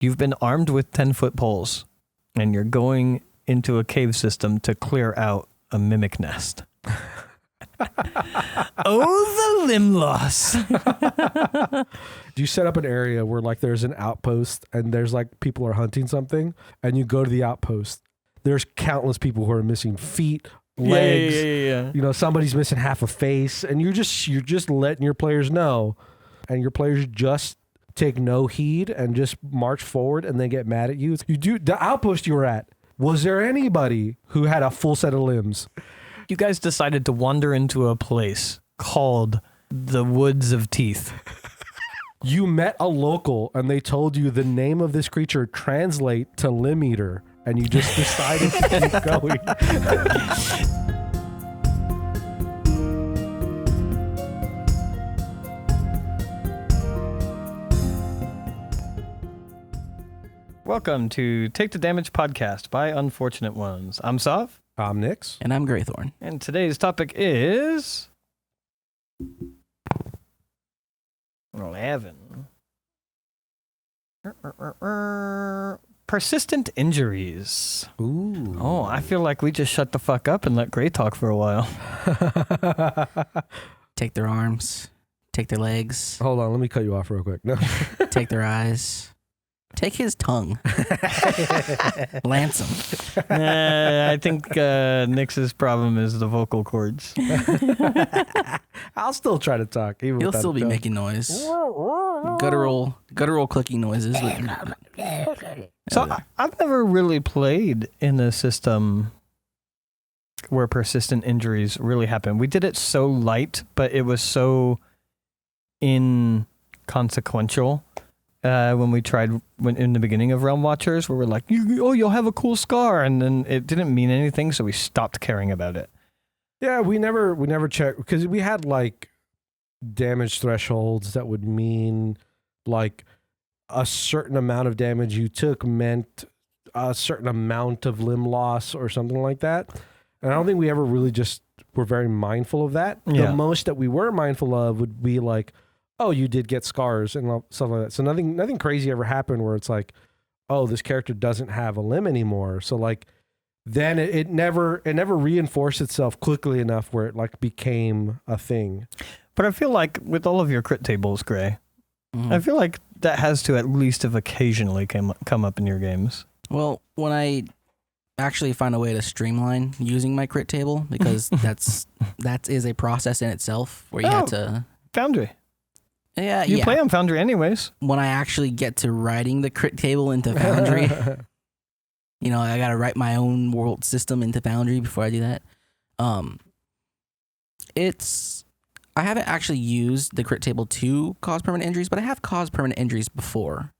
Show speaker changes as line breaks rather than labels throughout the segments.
You've been armed with 10-foot poles, and you're going into a cave system to clear out a mimic nest. Oh, the limb loss.
Do you set up an area where like there's an outpost and there's like people are hunting something and you go to the outpost? There's countless people who are missing feet, legs.
Yeah.
You know, somebody's missing half a face, and you're just letting your players know, and your players just take no heed and just march forward, and they get mad at you. The outpost you were at. Was there anybody who had a full set of limbs?
You guys decided to wander into a place called the Woods of Teeth.
You met a local, and they told you the name of this creature translate to limb eater, and you just decided to keep going.
Welcome to Take the Damage podcast by Unfortunate Ones. I'm Sov.
I'm Nix.
And I'm Graythorn.
And today's topic is 11. Persistent injuries.
Ooh.
Oh, I feel like we just shut the fuck up and let Gray talk for a while.
Take their arms. Take their legs.
Hold on, let me cut you off real quick. No.
Take their eyes. Take his tongue. Lance him.
I think Nix's problem is the vocal cords.
I'll still try to talk. Even
He'll
without
still
a
be
tongue.
making noise. Guttural clicking noises.
So I've never really played in a system where persistent injuries really happen. We did it so light, but it was so inconsequential. When we tried in the beginning of Realm Watchers, where we're like, you'll have a cool scar, and then it didn't mean anything, so we stopped caring about it.
Yeah, we never checked, because we had like damage thresholds that would mean like a certain amount of damage you took meant a certain amount of limb loss or something like that. And I don't think we ever really just were very mindful of that.
Yeah.
The most that we were mindful of would be like, oh, you did get scars and stuff like that. So nothing crazy ever happened where it's like, oh, this character doesn't have a limb anymore. So like, then it never reinforced itself quickly enough where it like became a thing.
But I feel like with all of your crit tables, Gray, I feel like that has to at least have occasionally come up in your games.
Well, when I actually find a way to streamline using my crit table, because that is a process in itself where you have to
Foundry.
Yeah,
You play on Foundry anyways.
When I actually get to writing the crit table into Foundry, I got to write my own world system into Foundry before I do that. I haven't actually used the crit table to cause permanent injuries, but I have caused permanent injuries before.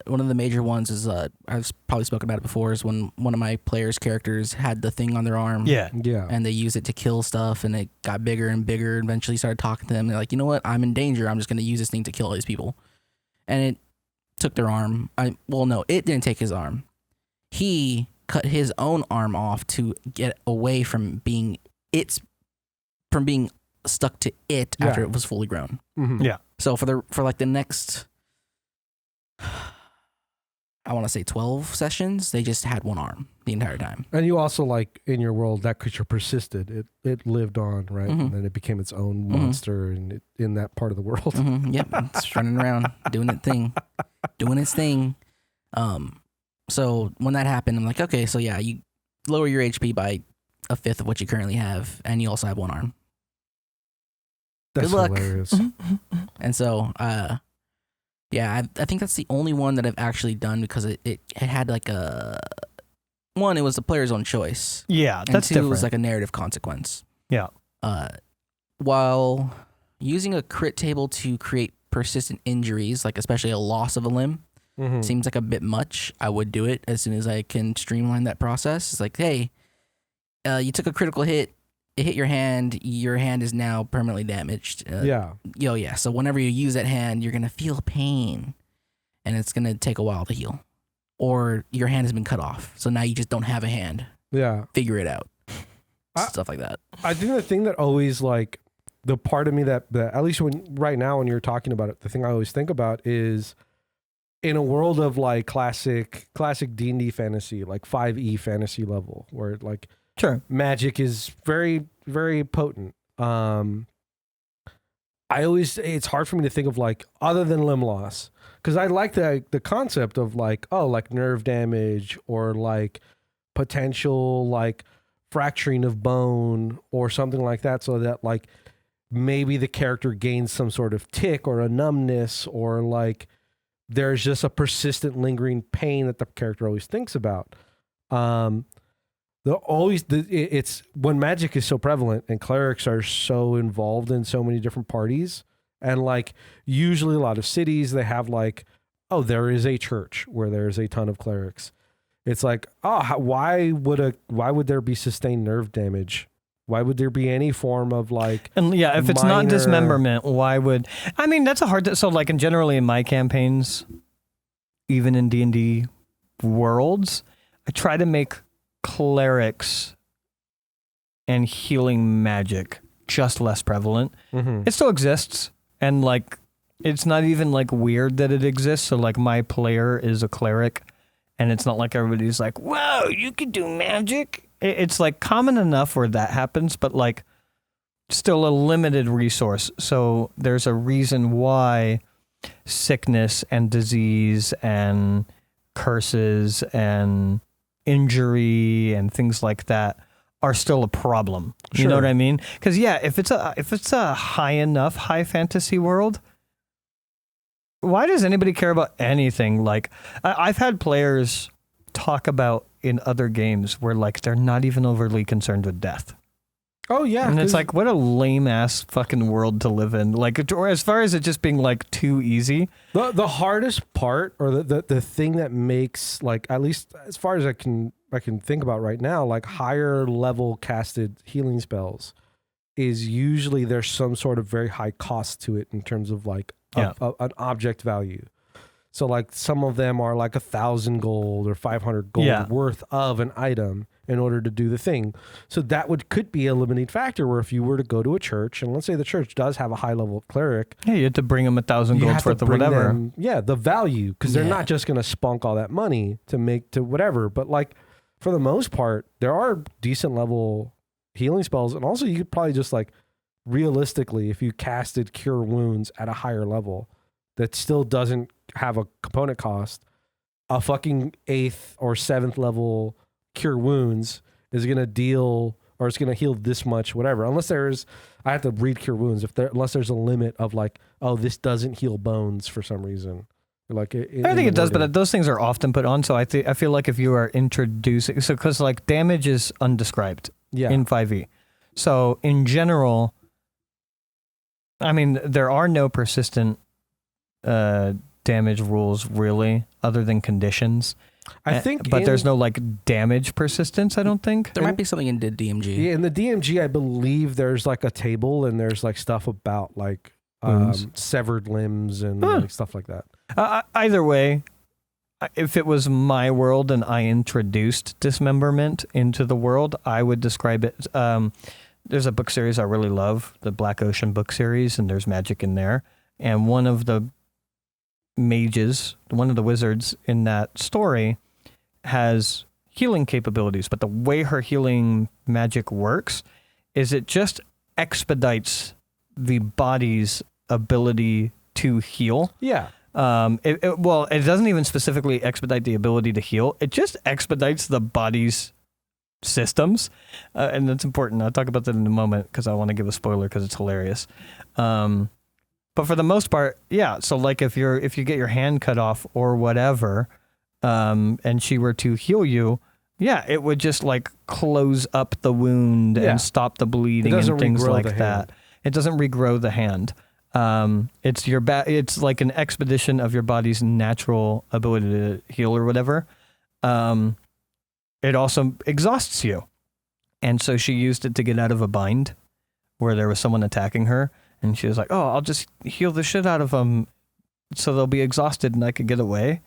One of the major ones is, I've probably spoken about it before, is when one of my players' characters had the thing on their arm.
Yeah.
And they used it to kill stuff, and it got bigger and bigger, and eventually started talking to them. They're like, you know what? I'm in danger. I'm just going to use this thing to kill all these people. And it took their arm. It didn't take his arm. He cut his own arm off to get away from being stuck to it after it was fully grown.
Mm-hmm.
Yeah.
So for the next, I want to say 12 sessions, they just had one arm the entire time.
And you also, like, in your world, that creature persisted. It lived on, right?
Mm-hmm.
And then it became its own monster in that part of the world.
Mm-hmm. Yep, it's running around, doing its thing. So when that happened, I'm like, okay, so yeah, you lower your HP by a fifth of what you currently have, and you also have one arm.
That's
Good luck.
hilarious.
And so, I think that's the only one that I've actually done, because it had like it was the player's own choice.
Yeah,
And
that's
two,
different.
it was like a narrative consequence.
Yeah.
While using a crit table to create persistent injuries, like especially a loss of a limb, seems like a bit much. I would do it as soon as I can streamline that process. It's like, hey, you took a critical hit. It hit your hand. Your hand is now permanently damaged. So whenever you use that hand, you're going to feel pain, and it's going to take a while to heal. Or your hand has been cut off, so now you just don't have a hand.
Yeah.
Figure it out. Stuff like that.
I think the thing that always, like, the part of me that at least right now when you're talking about it, the thing I always think about is in a world of like classic D&D fantasy, like 5e fantasy level, where like
Sure.
magic is very, very potent. It's hard for me to think of like other than limb loss, because I like the concept of like, oh, like nerve damage or like potential like fracturing of bone or something like that, so that like maybe the character gains some sort of tick or a numbness, or like there's just a persistent lingering pain that the character always thinks about. It's when magic is so prevalent and clerics are so involved in so many different parties, and like usually a lot of cities, they have like, oh, there is a church where there's a ton of clerics. It's like, oh, why would there be sustained nerve damage? Why would there be any form of like,
and yeah, if it's not dismemberment, why would, I mean, that's a hard, so like, and generally in my campaigns, even in D&D worlds, I try to make clerics and healing magic just less prevalent.
Mm-hmm.
It still exists, and like, it's not even like weird that it exists. So like, my player is a cleric, and it's not like everybody's like, whoa, you could do magic. It's like common enough where that happens, but like still a limited resource. So there's a reason why sickness and disease and curses and injury and things like that are still a problem.
Sure.
You know what I mean? Because yeah, if it's a high fantasy world, why does anybody care about anything? Like I've had players talk about in other games where like they're not even overly concerned with death.
Oh yeah,
and it's like, what a lame ass fucking world to live in. Like, or as far as it just being like too easy.
The hardest part, or the thing that makes, like, at least as far as I can think about right now, like higher level casted healing spells, is usually there's some sort of very high cost to it in terms of like an object value. So like some of them are like 1,000 gold or 500 gold worth of an item in order to do the thing. So that could be a limiting factor, where if you were to go to a church, and let's say the church does have a high level cleric.
Yeah, you have to bring them 1,000 gold worth of whatever.
The value, because they're not just going to spunk all that money to make to whatever. But like for the most part, there are decent level healing spells. And also you could probably just like realistically, if you casted Cure Wounds at a higher level, that still doesn't have a component cost, a fucking 8th or 7th level Cure Wounds is going to deal, or it's going to heal this much, whatever. Unless I have to read Cure Wounds, unless there's a limit of like, oh, this doesn't heal bones for some reason. Like
I think it does, but those things are often put on. So I feel like if you are introducing, so because like damage is undescribed in 5e. So in general, I mean, there are no persistent damage rules really, other than conditions.
I think,
but there's no like damage persistence. I don't think
there might be something in the DMG.
Yeah, in the DMG, I believe there's like a table and there's like stuff about like severed limbs and like stuff like that.
Either way, if it was my world and I introduced dismemberment into the world, I would describe it. There's a book series I really love, the Black Ocean book series, and there's magic in there. And one of the mages, one of the wizards in that story, has healing capabilities, but the way her healing magic works is it just expedites the body's ability to heal.
Yeah.
It doesn't even specifically expedite the ability to heal. It just expedites the body's systems, and that's important. I'll talk about that in a moment because I want to give a spoiler because it's hilarious. But for the most part, yeah. So like if you get your hand cut off or whatever, and she were to heal you, yeah, it would just like close up the wound and stop the bleeding and things like that. It doesn't regrow the hand. It's it's like an expedition of your body's natural ability to heal or whatever. It also exhausts you. And so she used it to get out of a bind where there was someone attacking her. And she was like, oh, I'll just heal the shit out of them so they'll be exhausted and I could get away.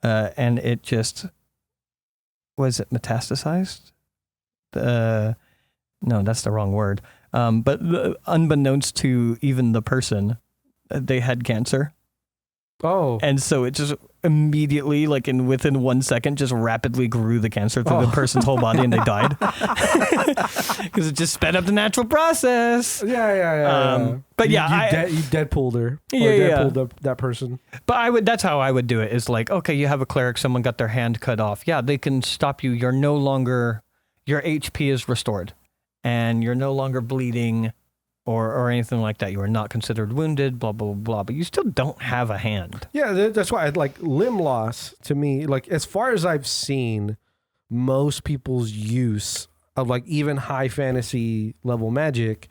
And it just, was it metastasized? No, that's the wrong word. But unbeknownst to even the person, they had cancer.
Oh.
And so it immediately, like within 1 second, just rapidly grew the cancer through the person's whole body and they died because it just sped up the natural process.
Yeah.
But
you Deadpooled her. Deadpooled that person.
But that's how I would do it. Is like, okay, you have a cleric, someone got their hand cut off. Yeah, they can stop you. You're no longer, your HP is restored and you're no longer bleeding or anything like that. You are not considered wounded, blah, blah, blah, but you still don't have a hand.
Yeah, that's why like limb loss to me, like as far as I've seen, most people's use of like even high fantasy level magic,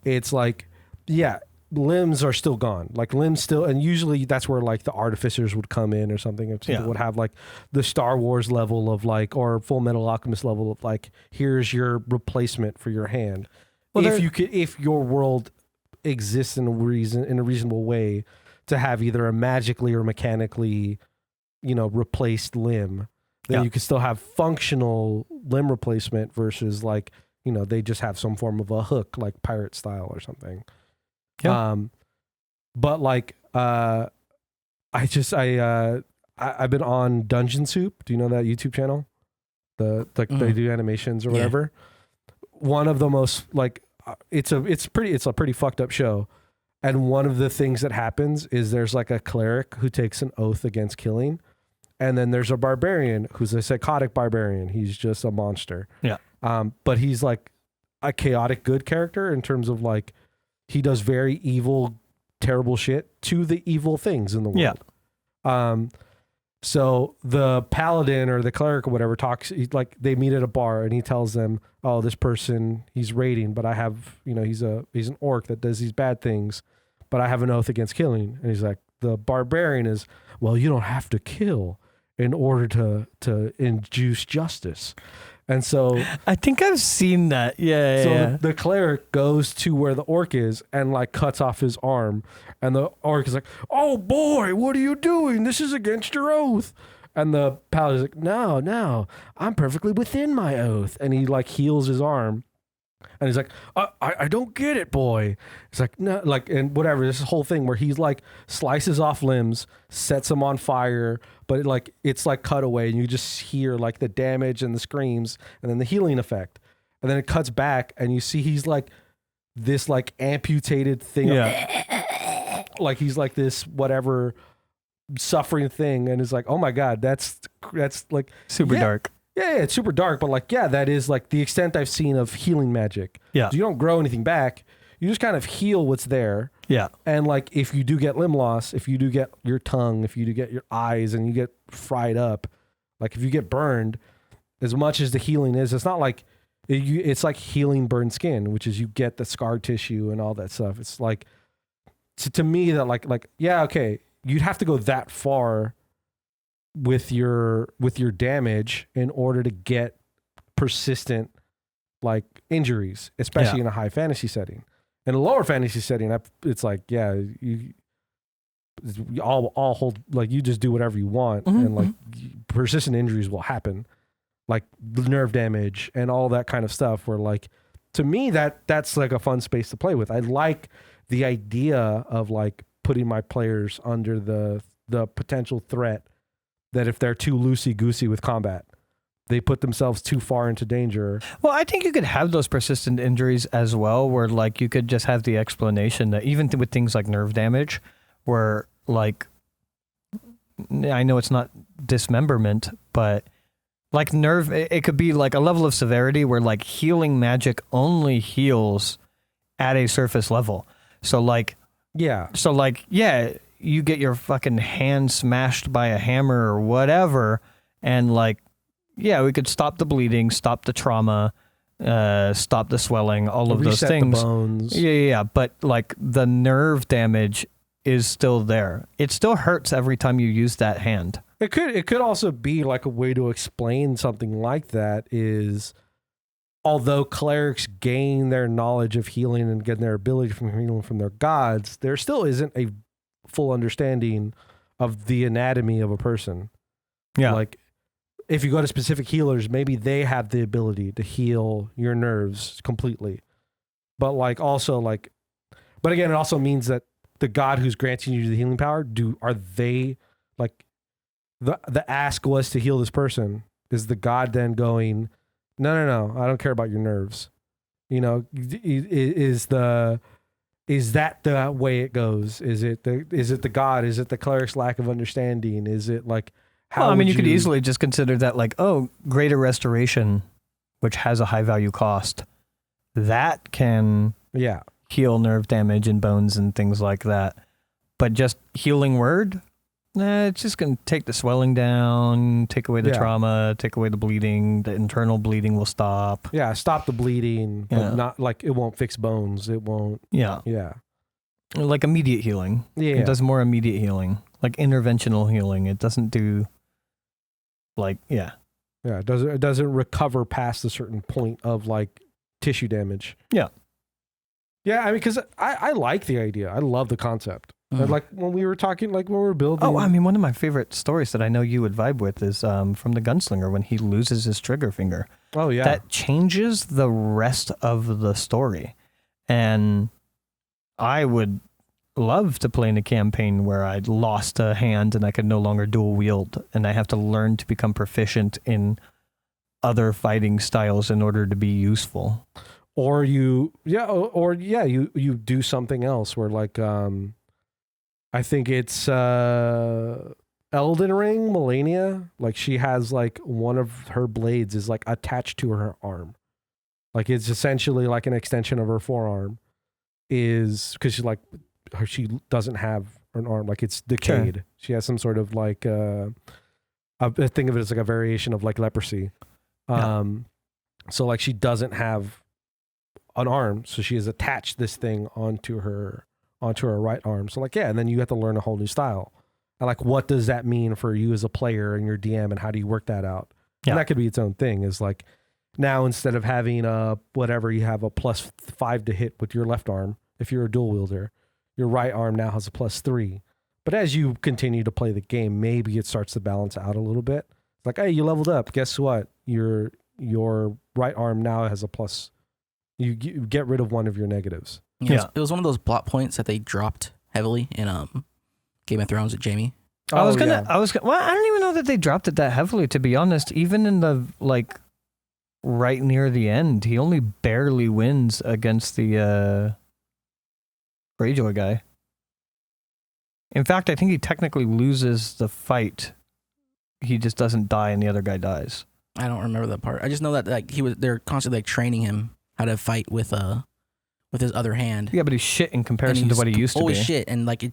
it's like, yeah, limbs are still gone. Like limbs still, and usually that's where like the artificers would come in or something. If people would have like the Star Wars level of like, or Full Metal Alchemist level of like, here's your replacement for your hand. Well, if your world exists in a reasonable way to have either a magically or mechanically, replaced limb, then you could still have functional limb replacement versus like, they just have some form of a hook, like pirate style or something. Yeah. But like, I've been on Dungeon Soup. Do you know that YouTube channel? They do animations or whatever. One of the most like, it's a pretty fucked up show. And one of the things that happens is there's like a cleric who takes an oath against killing. And then there's a barbarian who's a psychotic barbarian. He's just a monster.
Yeah.
But he's like a chaotic good character in terms of like, he does very evil, terrible shit to the evil things in the world. Yeah. So the paladin or the cleric or whatever talks, like they meet at a bar and he tells them, oh, this person, he's raiding, but I have, he's an orc that does these bad things, but I have an oath against killing. And he's like, the barbarian is, well, you don't have to kill in order to induce justice. And so
I think I've seen that. Yeah.
The cleric goes to where the orc is and like cuts off his arm. And the orc is like, oh boy, what are you doing? This is against your oath. And the paladin's like, no, I'm perfectly within my oath. And he like heals his arm. And he's like, I don't get it, boy. It's like, no, like, and whatever, this whole thing where he's like slices off limbs, sets them on fire, but it's like cut away and you just hear like the damage and the screams and then the healing effect. And then it cuts back and you see he's like this like amputated thing. Yeah. Like he's like this whatever suffering thing. And it's like, oh my God, that's like
super dark.
Yeah, it's super dark, but like, yeah, that is like the extent I've seen of healing magic. Yeah. So you don't grow anything back. You just kind of heal what's there. Yeah. And like, if you do get limb loss, if you do get your tongue, if you do get your eyes and you get fried up, like if you get burned, as much as the healing is, it's not like, it's like healing burned skin, which is you get the scar tissue and all that stuff. It's like, to me that like, yeah, okay, you'd have to go that far with your damage in order to get persistent like injuries, especially in a high fantasy setting. In a lower fantasy setting, it's like, yeah, you all hold, like you just do whatever you want, and like persistent injuries will happen, like nerve damage and all that kind of stuff. Where like, to me, that's like a fun space to play with. I like the idea of like putting my players under the potential threat that if they're too loosey-goosey with combat, they put themselves too far into danger.
Well, I think you could have those persistent injuries as well, where like you could just have the explanation that even with things like nerve damage, where like, I know it's not dismemberment, but like nerve, it could be like a level of severity where like healing magic only heals at a surface level. So like, yeah. You get your fucking hand smashed by a hammer or whatever, and like, yeah, we could stop the bleeding, stop the trauma, stop the swelling, all of those things.
The bones.
Yeah. But like the nerve damage is still there. It still hurts every time you use that hand.
It could also be like a way to explain something like that is, although clerics gain their knowledge of healing and get their ability from healing from their gods, there still isn't a full understanding of the anatomy of a person. Yeah. Like if you go to specific healers, maybe they have the ability to heal your nerves completely. But like also like, but again, it also means that the god who's granting you the healing power, are they like, the ask was to heal this person. Is the god then going, no, I don't care about your nerves. You know, is that the way it goes? Is it the god? Is it the cleric's lack of understanding? Is it like how?
Well, I mean, you could easily just consider that like, oh, greater restoration, which has a high value cost, that can heal nerve damage and bones and things like that. But just healing word, it's just going to take the swelling down, take away the trauma, take away the bleeding. The internal bleeding will stop.
Yeah, stop the bleeding, but not like it won't fix bones. It won't.
Yeah.
Yeah.
Like immediate healing.
Yeah.
It does more immediate healing, like interventional healing. It doesn't do like, Yeah,
it doesn't recover past a certain point of like tissue damage.
Yeah.
Yeah, I mean, because I like the idea. I love the concept. Like when we were talking, like when we were building.
Oh, I mean, one of my favorite stories that I know you would vibe with is from the Gunslinger when he loses his trigger finger.
Oh, yeah.
That changes the rest of the story. And I would love to play in a campaign where I'd lost a hand and I could no longer dual wield, and I have to learn to become proficient in other fighting styles in order to be useful.
Or you do something else where like I think it's Elden Ring, Melania. Like she has like one of her blades is like attached to her arm. Like it's essentially like an extension of her forearm. Is because she doesn't have an arm. Like it's decayed. Sure. She has some sort of like I think of it as like a variation of like leprosy. So like she doesn't have an arm, so she has attached this thing onto her right arm. So like, and then you have to learn a whole new style. And like, what does that mean for you as a player and your DM, and how do you work that out? Yeah. And that could be its own thing. Is like, now instead of having whatever, you have a +5 to hit with your left arm. If you're a dual wielder, your right arm now has a +3. But as you continue to play the game, maybe it starts to balance out a little bit. Like, hey, you leveled up. Guess what? Your right arm now has a plus. You get rid of one of your negatives.
Yeah. It was one of those plot points that they dropped heavily in Game of Thrones with Jaime.
Well, I don't even know that they dropped it that heavily, to be honest. Even in the like right near the end, he only barely wins against the Greyjoy guy. In fact, I think he technically loses the fight. He just doesn't die, and the other guy dies.
I don't remember that part. I just know that like they're constantly like training him how to fight with his other hand.
Yeah, but he's shit in comparison to what he used to be.
Always shit, and like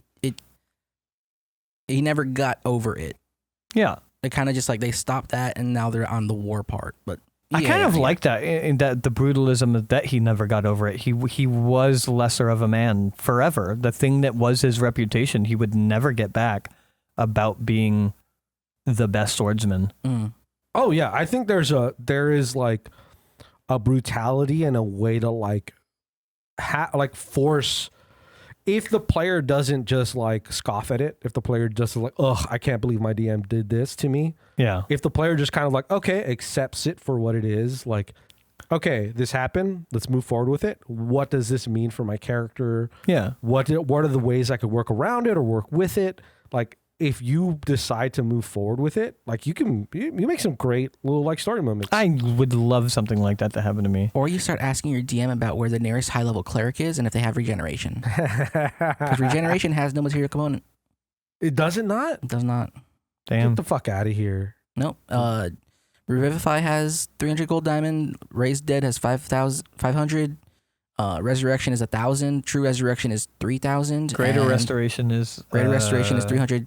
he never got over it.
Yeah,
it kind of just like they stopped that, and now they're on the war part. But
I kind of like that in that the brutalism that he never got over it. He was lesser of a man forever. The thing that was his reputation, he would never get back about being the best swordsman.
Oh yeah, I think there is like a brutality and a way to like force. If the player doesn't just like scoff at it, if the player just like, ugh, I can't believe my DM did this to me.
Yeah.
If the player just kind of like, okay, accepts it for what it is, like, okay, this happened, let's move forward with it. What does this mean for my character?
Yeah.
What are the ways I could work around it or work with it? Like, if you decide to move forward with it, like you make some great little like story moments.
I would love something like that to happen to me.
Or you start asking your DM about where the nearest high level cleric is and if they have regeneration. Because regeneration has no material component.
It does it not?
It does not.
Damn.
Get the fuck out of here.
Nope. Revivify has 300 gold diamond. Raise Dead has 500. Resurrection is 1,000. True Resurrection is 3,000.
Greater Restoration is
300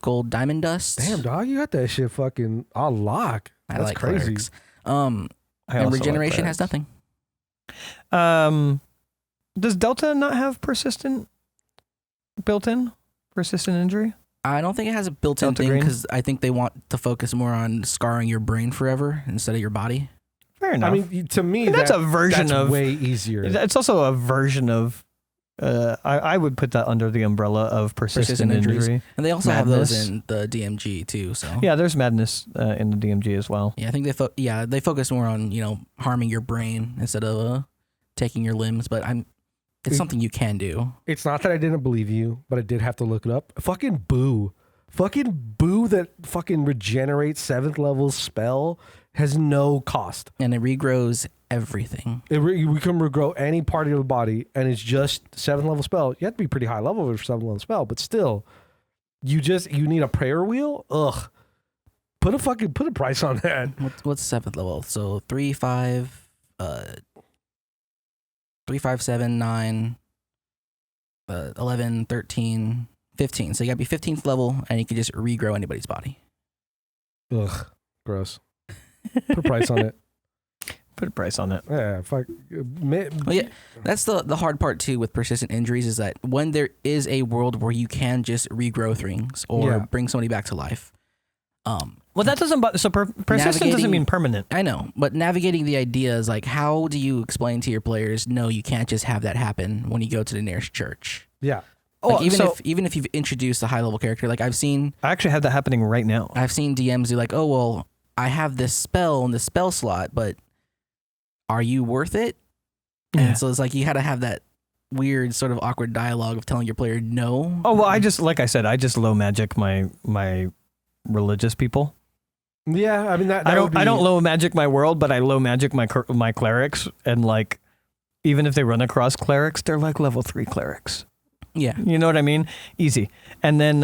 gold diamond dust.
Damn, dog, you got that shit fucking on lock. That's
like
crazy.
Clerics. And regeneration has nothing.
Does Delta not have persistent injury?
I don't think it has a built-in thing because I think they want to focus more on scarring your brain forever instead of your body.
Fair enough.
I mean, to me,
that's a version
that's
of
way easier.
It's also a version of. I would put that under the umbrella of persistent injury.
And they also have those in the DMG too. So
yeah, there's madness in the DMG as well.
Yeah, I think they focus more on harming your brain instead of taking your limbs. But it's something you can do.
It's not that I didn't believe you, but I did have to look it up. Fucking boo that fucking regenerate 7th level spell has no cost.
And it regrows everything.
We can regrow any part of your body, and it's just 7th level spell. You have to be pretty high level for 7th level spell, but still, you need a prayer wheel? Ugh. Put a price on that.
What's 7th level? So 3, 5, 7, 9, 11, 13, 15. So you gotta be 15th level, and you can just regrow anybody's body.
Ugh. Gross. Put a price on it.
Put a price on it.
Yeah, fuck.
Well, yeah, that's the hard part too with persistent injuries is that when there is a world where you can just regrow things or bring somebody back to life.
Well, that doesn't. So persistent doesn't mean permanent.
I know, but navigating the idea is like, how do you explain to your players? No, you can't just have that happen when you go to the nearest church.
Yeah.
Like even if you've introduced a high level character, like I
actually have that happening right now.
I've seen DMs do like, oh well, I have this spell in the spell slot, but are you worth it?
Yeah.
And so it's like you had to have that weird sort of awkward dialogue of telling your player no.
Oh well, I just low magic my religious people.
Yeah, I mean that
I don't low magic my world, but I low magic my clerics, and like even if they run across clerics, they're like level 3 clerics.
Yeah,
you know what I mean? Easy. And then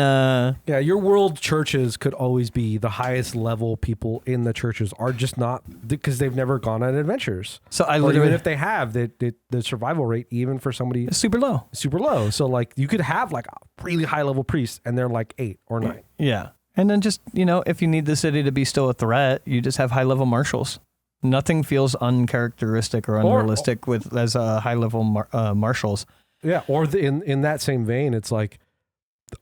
your world churches could always be the highest level people in the churches are just not because they've never gone on adventures.
So
even if they have, the survival rate even for somebody
is super low.
So like you could have like a really high level priest and they're like 8 or 9.
Yeah. And then just, if you need the city to be still a threat, you just have high level marshals. Nothing feels uncharacteristic or unrealistic as high level marshals.
Yeah, or in that same vein, it's like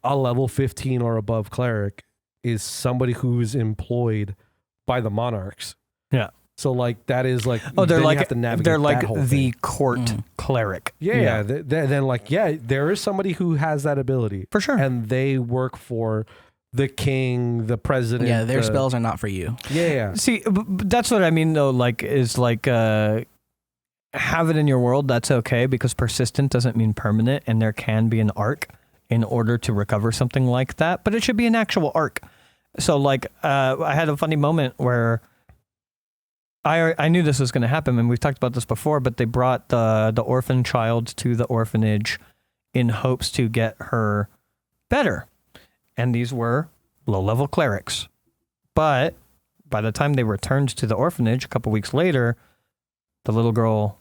a level 15 or above cleric is somebody who is employed by the monarchs.
Yeah.
So like that is like
they're like
have to navigate
they're like
that whole
the
thing.
court cleric.
Yeah. Then like there is somebody who has that ability
for sure, and
they work for the king, the president.
Yeah, their spells are not for you.
Yeah.
See, that's what I mean though. Like is like. Have it in your world, that's okay, because persistent doesn't mean permanent, and there can be an arc in order to recover something like that, but it should be an actual arc. So like I had a funny moment where I knew this was going to happen, and we've talked about this before, but they brought the orphan child to the orphanage in hopes to get her better, and these were low-level clerics. But by the time they returned to the orphanage a couple weeks later, the little girl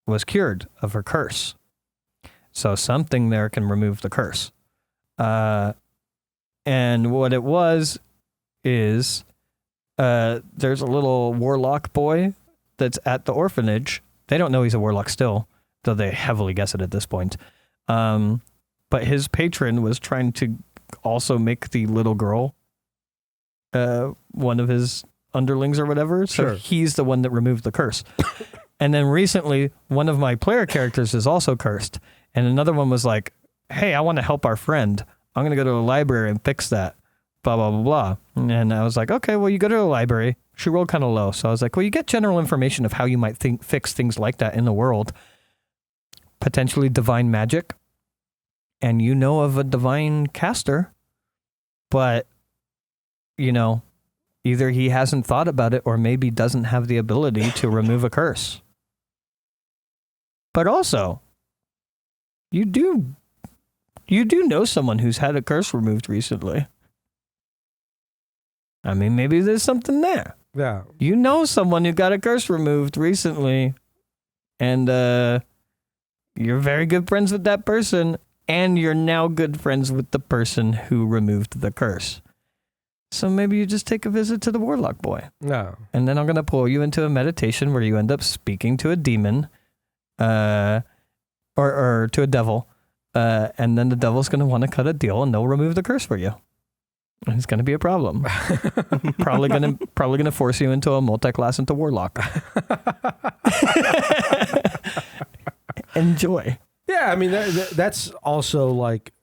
was cured of her curse. So something there can remove the curse. And what it was is there's a little warlock boy that's at the orphanage. They don't know he's a warlock still, though they heavily guess it at this point. But his patron was trying to also make the little girl one of his underlings or whatever. So he's the one that removed the curse. And then recently, one of my player characters is also cursed. And another one was like, hey, I want to help our friend. I'm going to go to the library and fix that. Blah, blah, blah, blah. And I was like, okay, well, you go to the library. She rolled kind of low. So I was like, well, you get general information of how you might fix things like that in the world. Potentially divine magic. And you know of a divine caster. But, either he hasn't thought about it or maybe doesn't have the ability to remove a curse. But also, you do know someone who's had a curse removed recently. I mean, maybe there's something there.
Yeah.
You know someone who got a curse removed recently, and you're very good friends with that person, and you're now good friends with the person who removed the curse. So maybe you just take a visit to the warlock boy.
No.
And then I'm going to pull you into a meditation where you end up speaking to a demon, or to a devil, and then the devil's going to want to cut a deal, and they'll remove the curse for you. And it's going to be a problem. probably going to force you into a multi-class into warlock. Enjoy.
Yeah, I mean that's also like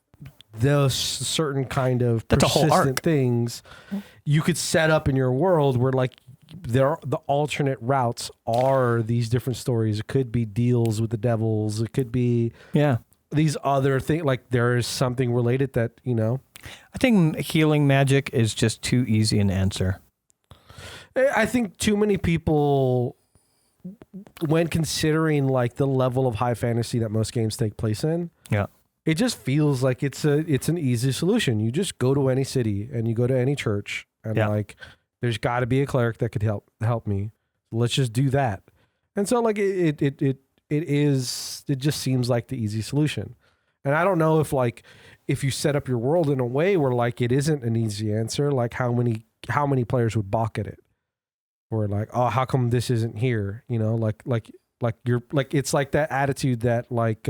those certain kind of persistent things you could set up in your world where like the alternate routes are these different stories. It could be deals with the devils. It could be these other things. Like there is something related that
I think healing magic is just too easy an answer.
I think too many people, when considering like the level of high fantasy that most games take place in, it just feels like it's an easy solution. You just go to any city and you go to any church and like there's got to be a cleric that could help me. Let's just do that. And so like it just seems like the easy solution. And I don't know if you set up your world in a way where like it isn't an easy answer, like how many players would balk at it. Or like, oh, how come this isn't here? You know, like you're like, it's like that attitude that like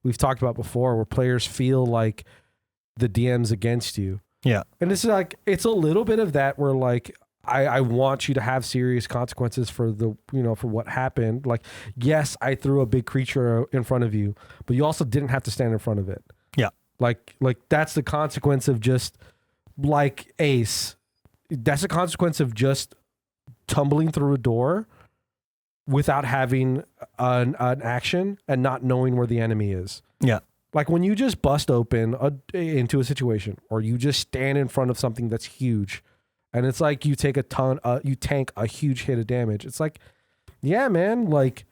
we've talked about before, where players feel like the DM's against you.
Yeah.
And it's like, it's a little bit of that where like, I want you to have serious consequences for for what happened. Like, yes, I threw a big creature in front of you, but you also didn't have to stand in front of it.
Yeah.
Like that's the consequence of just like Ace. That's the consequence of just tumbling through a door without having an action and not knowing where the enemy is. Yeah. Like when you just bust open into a situation, or you just stand in front of something that's huge, and it's like you take you tank a huge hit of damage. It's like, yeah, man, like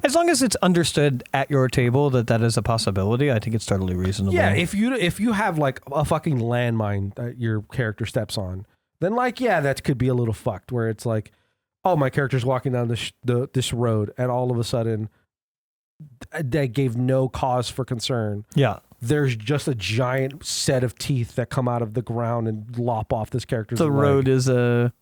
as long as it's understood at your table that is a possibility, I think it's totally reasonable.
Yeah, if you have like a fucking landmine that your character steps on, then like, yeah, that could be a little fucked, where it's like, oh, my character's walking down this road and all of a sudden that gave no cause for concern.
Yeah.
There's just a giant set of teeth that come out of the ground and lop off this character's leg.
Road is a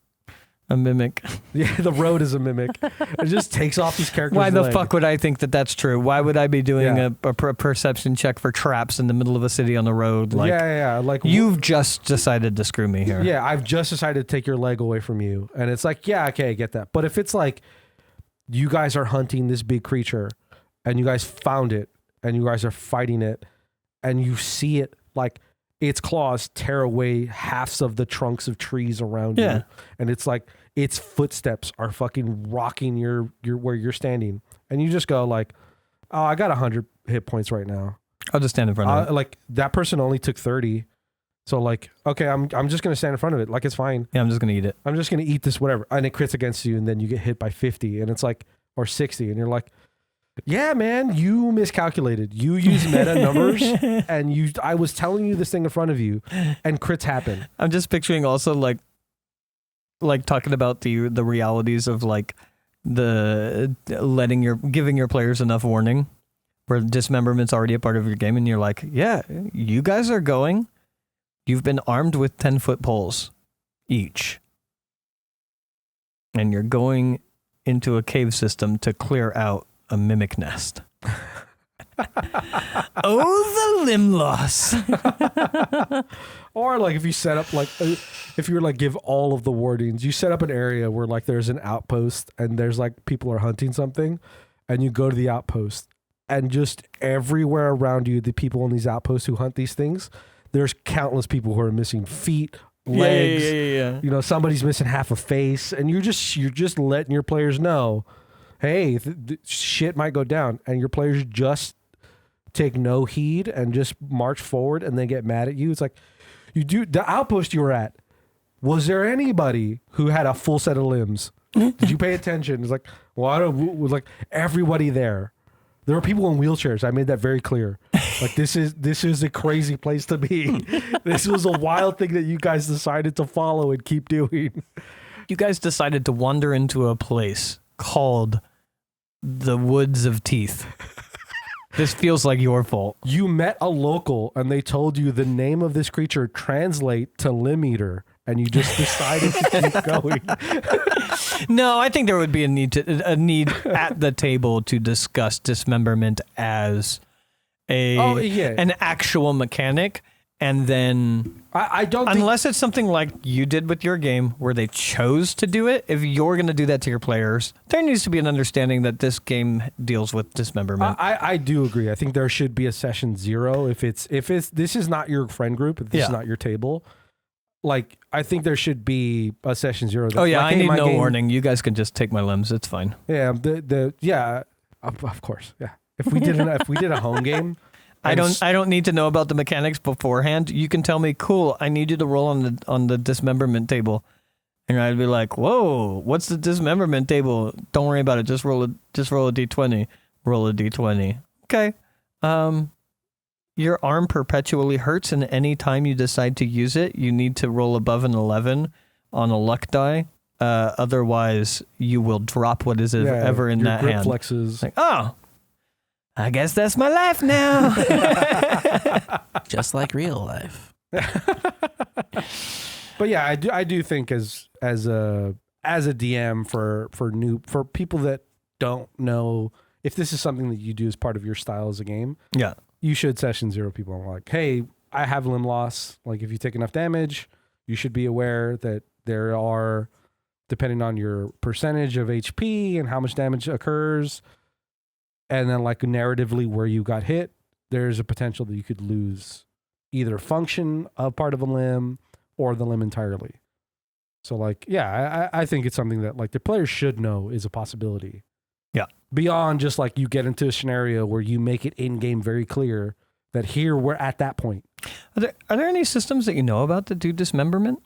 mimic.
Yeah, the road is a mimic. It just takes off this character's
Why the
leg.
fuck would I think that that's true? Why would I be doing a perception check for traps in the middle of a city on the road? Like,
yeah. Like,
you've just decided to screw me here.
Yeah, I've just decided to take your leg away from you. And it's like, yeah, okay, I get that. But if it's like you guys are hunting this big creature and you guys found it and you guys are fighting it and you see it, like its claws tear away halves of the trunks of trees around you. And it's like its footsteps are fucking rocking your where you're standing. And you just go like, oh, I got 100 hit points right now.
I'll just stand in front of it.
Like that person only took 30. So like, okay, I'm just going to stand in front of it. Like, it's fine.
Yeah, I'm just going to eat it.
I'm just going to eat this, whatever. And it crits against you. And then you get hit by 50 and it's like, or 60. And you're like, yeah, man, you miscalculated. You use meta numbers and I was telling you this thing in front of you and crits happen.
I'm just picturing also like talking about the realities of like giving your players enough warning where dismemberment's already a part of your game. And you're like, yeah, you guys are going, you've been armed with 10-foot poles each. And you're going into a cave system to clear out a mimic nest. Oh, the limb loss.
Or like if you set up like, if you were like give all of the wardings, you set up an area where like there's an outpost and there's like people are hunting something and you go to the outpost and just everywhere around you, the people on these outposts who hunt these things, there's countless people who are missing feet, legs, you know, somebody's missing half a face, and you're just letting your players know, hey, shit might go down, and your players just take no heed and just march forward and then get mad at you. It's like, the outpost you were at, was there anybody who had a full set of limbs? Did you pay attention? It's like, well, was like everybody there. There were people in wheelchairs. I made that very clear. Like, this is a crazy place to be. This was a wild thing that you guys decided to follow and keep doing.
You guys decided to wander into a place called the Woods of Teeth. This feels like your fault.
You met a local and they told you the name of this creature translate to limb eater, and you just decided to keep going.
No, I think there would be a need at the table to discuss dismemberment as an actual mechanic. And then
I don't
unless it's something like you did with your game where they chose to do it, if you're going to do that to your players, there needs to be an understanding that this game deals with dismemberment.
I do agree. I think there should be a session 0 if this is not your friend group, if this is not your table. Like, I think there should be a session 0.
Oh yeah, I need no warning. You guys can just take my limbs. It's fine.
Yeah, of course. Yeah. If we did a home game,
I don't need to know about the mechanics beforehand. You can tell me, cool, I need you to roll on the dismemberment table. And I'd be like, whoa, what's the dismemberment table? Don't worry about it. Just roll a d20. Roll a d20. Okay. Your arm perpetually hurts, and any time you decide to use it, you need to roll above an 11 on a luck die. Otherwise, you will drop what is ever in that
grip
hand.
Flexes.
Like, oh, I guess that's my life now.
Just like real life.
But yeah, I do think as a DM for people that don't know if this is something that you do as part of your style as a game.
Yeah.
You should session zero people and like, hey, I have limb loss. Like if you take enough damage, you should be aware that there are, depending on your percentage of HP and how much damage occurs, and then like narratively where you got hit, there's a potential that you could lose either function of part of a limb or the limb entirely. So like, yeah, I think it's something that like the players should know is a possibility.
Yeah.
Beyond just like you get into a scenario where you make it in game very clear that here we're at that point.
Are there any systems that you know about that do dismemberment?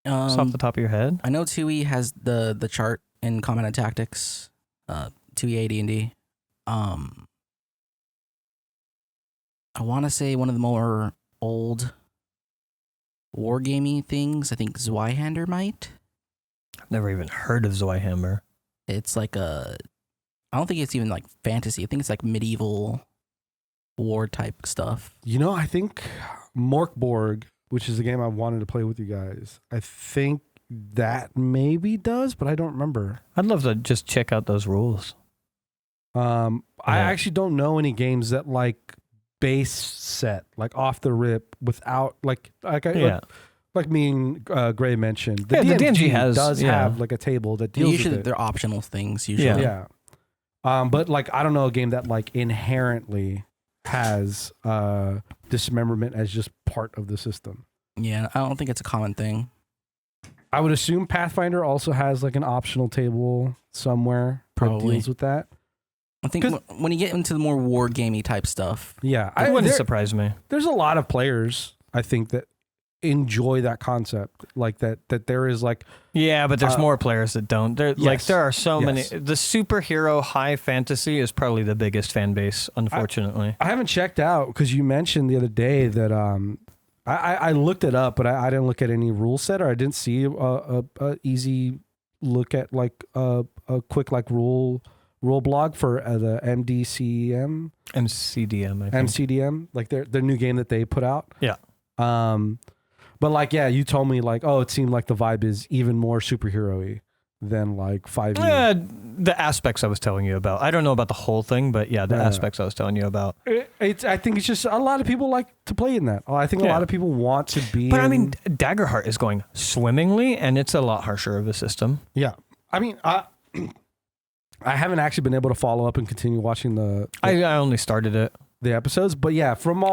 Just off the top of your head?
I know 2E has the chart in Combat and Tactics, 2E AD&D. I want to say one of the more old wargamey things, I think Zweihander might.
I've never even heard of Zweihammer.
It's like I don't think it's even like fantasy. I think it's like medieval war type stuff.
You know, I think Morkborg, which is the game I wanted to play with you guys, I think that maybe does, but I don't remember.
I'd love to just check out those rules.
I actually don't know any games that like base set, like off the rip without like me and Gray mentioned. The DMG does have like a table that deals with it.
They're optional things usually.
Yeah. But like I don't know a game that like inherently has dismemberment as just part of the system.
Yeah, I don't think it's a common thing.
I would assume Pathfinder also has like an optional table somewhere that deals with that.
I think when you get into the more war gamey type stuff.
Yeah.
It wouldn't surprise me.
There's a lot of players, I think, that enjoy that concept. Like that there is like...
Yeah, but there's more players that don't. There are so many. The superhero high fantasy is probably the biggest fan base, unfortunately.
I haven't checked out, because you mentioned the other day that... I looked it up, but I didn't look at any rule set, or I didn't see a easy look at like a quick like rule blog for the MCDM, I think. MCDM, like their new game that they put out.
Yeah.
But like, yeah, you told me like, oh, it seemed like the vibe is even more superhero-y than like 5e.
The aspects I was telling you about. I don't know about the whole thing, but yeah, the aspects I was telling you about.
I think it's just a lot of people like to play in that. I think a lot of people want to be.
But I mean, Daggerheart is going swimmingly, and it's a lot harsher of a system.
Yeah. I mean, I haven't actually been able to follow up and continue watching
I only started it.
The episodes, but yeah, from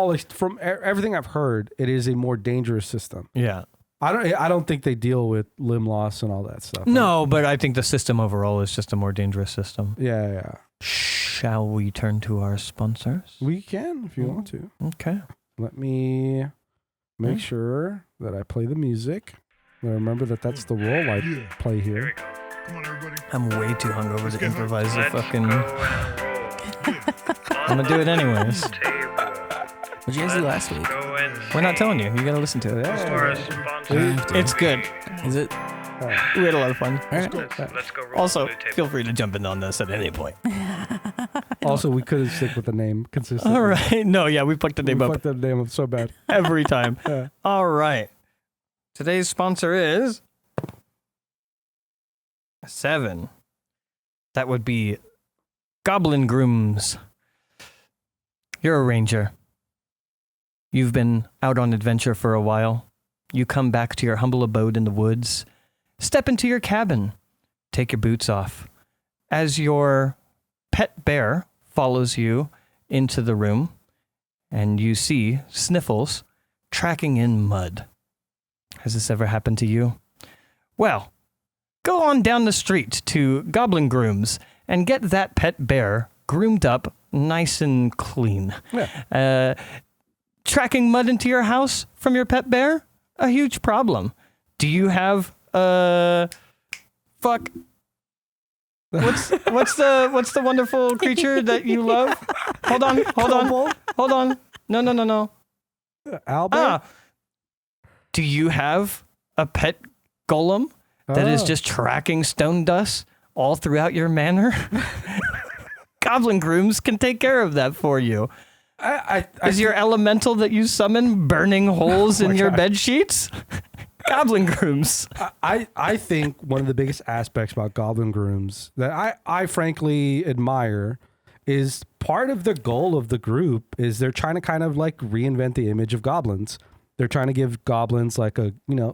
everything I've heard, it is a more dangerous system.
Yeah.
I don't think they deal with limb loss and all that stuff.
No, but I think the system overall is just a more dangerous system.
Yeah.
Shall we turn to our sponsors?
We can if you want to.
Okay.
Let me make sure that I play the music. I remember that's the role I play here.
Come on, everybody.
I'm way too hungover to improvise the fucking... I'm gonna do it anyways.
What did you guys do last week?
We're not telling you. You gotta listen to it. It's good.
Is it?
We had a lot of fun.
All right.
Let's go.
Also, feel free to jump in on this at any point.
Also, we couldn't stick with the name consistently.
All right. No, yeah, we fucked the name up.
Fucked the name up so bad.
Every time. All right. Today's sponsor is 7. That would be Goblin Grooms. You're a ranger. You've been out on adventure for a while. You come back to your humble abode in the woods. Step into your cabin. Take your boots off. As your pet bear follows you into the room, and you see Sniffles tracking in mud. Has this ever happened to you? Well, go on down the street to Goblin Grooms and get that pet bear groomed up nice and clean.
Yeah.
Tracking mud into your house from your pet bear, a huge problem. Do you have fuck? What's the wonderful creature that you love? Hold on. No.
Albert?
Do you have a pet golem that is just tracking stone dust all throughout your manor? Goblin grooms can take care of that for you. Is your elemental that you summon burning holes in your bed sheets? Goblin grooms.
I think one of the biggest aspects about goblin grooms that I frankly admire is part of the goal of the group is they're trying to kind of like reinvent the image of goblins. They're trying to give goblins like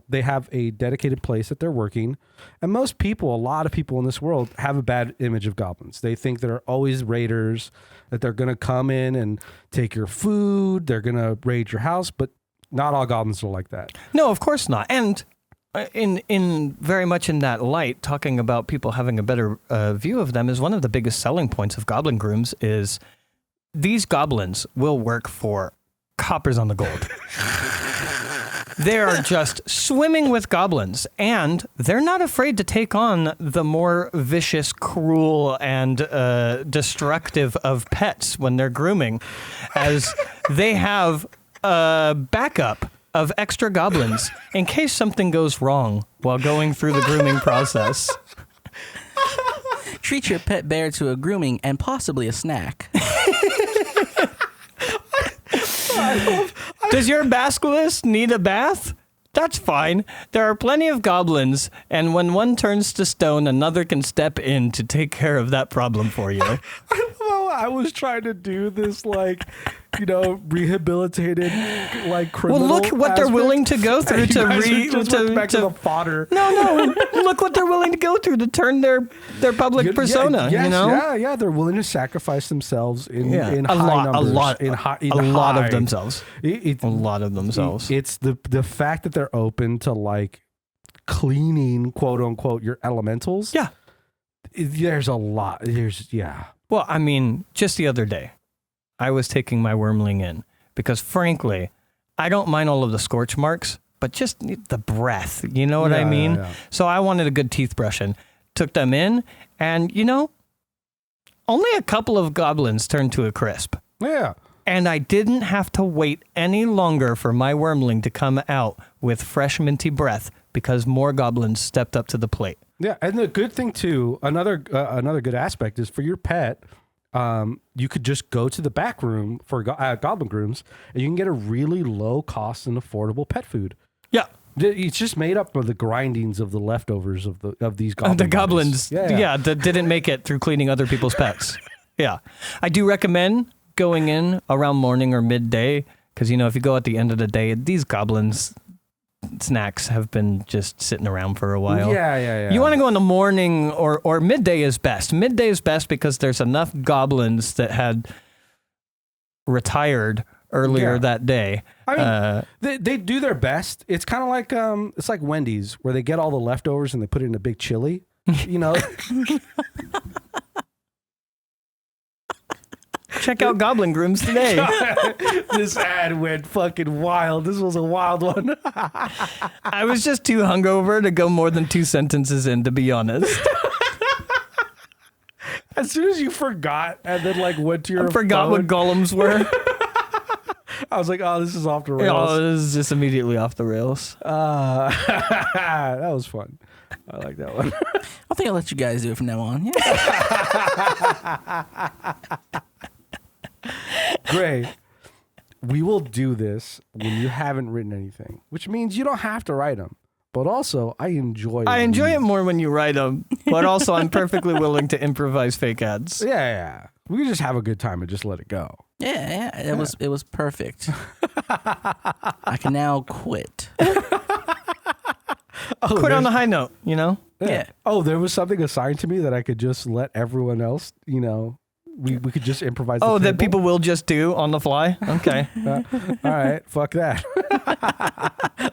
they have a dedicated place that they're working. And most people, a lot of people in this world have a bad image of goblins. They think they're always raiders, that they're going to come in and take your food. They're going to raid your house, but not all goblins are like that.
No, of course not. And in very much in that light, talking about people having a better view of them is one of the biggest selling points of goblin grooms is these goblins will work for coppers on the gold. They are just swimming with goblins, and they're not afraid to take on the more vicious, cruel, and destructive of pets when they're grooming, as they have a backup of extra goblins in case something goes wrong while going through the grooming process.
Treat your pet bear to a grooming and possibly a snack.
Does your basilisk need a bath? That's fine. There are plenty of goblins, and when one turns to stone, another can step in to take care of that problem for you.
I was trying to do this rehabilitated criminal.
Well, look what they're willing to go through to
the fodder.
No. Look what they're willing to go through to turn their public persona.
Yes, yeah. They're willing to sacrifice themselves in high numbers.
A lot of themselves. A lot of themselves.
It's the fact that they're open to cleaning, quote unquote, your elementals.
Yeah.
There's a lot.
Well, I mean, just the other day, I was taking my wormling in because, frankly, I don't mind all of the scorch marks, but just the breath. You know what I mean? Yeah. So I wanted a good teeth brushing. Took them in, and, only a couple of goblins turned to a crisp.
Yeah.
And I didn't have to wait any longer for my wormling to come out with fresh, minty breath because more goblins stepped up to the plate.
Yeah, and the good thing too, another good aspect is for your pet, you could just go to the back room for goblin grooms, and you can get a really low cost and affordable pet food.
Yeah,
it's just made up of the grindings of the leftovers of these goblins.
The goblins, that didn't make it through cleaning other people's pets. Yeah, I do recommend going in around morning or midday because if you go at the end of the day, these goblins. Snacks have been just sitting around for a while.
Yeah.
You want to go in the morning or midday is best. Midday is best because there's enough goblins that had retired earlier that day.
I mean, they do their best. It's kind of like it's like Wendy's where they get all the leftovers and they put it in a big chili.
Check out Goblin Grooms today.
This ad went fucking wild. This was a wild one.
I was just too hungover to go more than 2 sentences in, to be honest.
As soon as you forgot and then went to your
forgot
phone,
what golems were.
I was like, oh, this is off the rails.
Oh, this is just immediately off the rails.
That was fun. I like that one.
I think I'll let you guys do it from now on. Yeah.
Great. We will do this when you haven't written anything, which means you don't have to write them. But also, I enjoy
it more when you write them. But also, I'm perfectly willing to improvise fake ads.
Yeah. We can just have a good time and just let it go.
Yeah. It was perfect. I can now quit.
Quit on a high note,
Yeah.
Oh, there was something assigned to me that I could just let everyone else, we could just improvise.
Oh, that people will just do on the fly? Okay.
All right. Fuck that.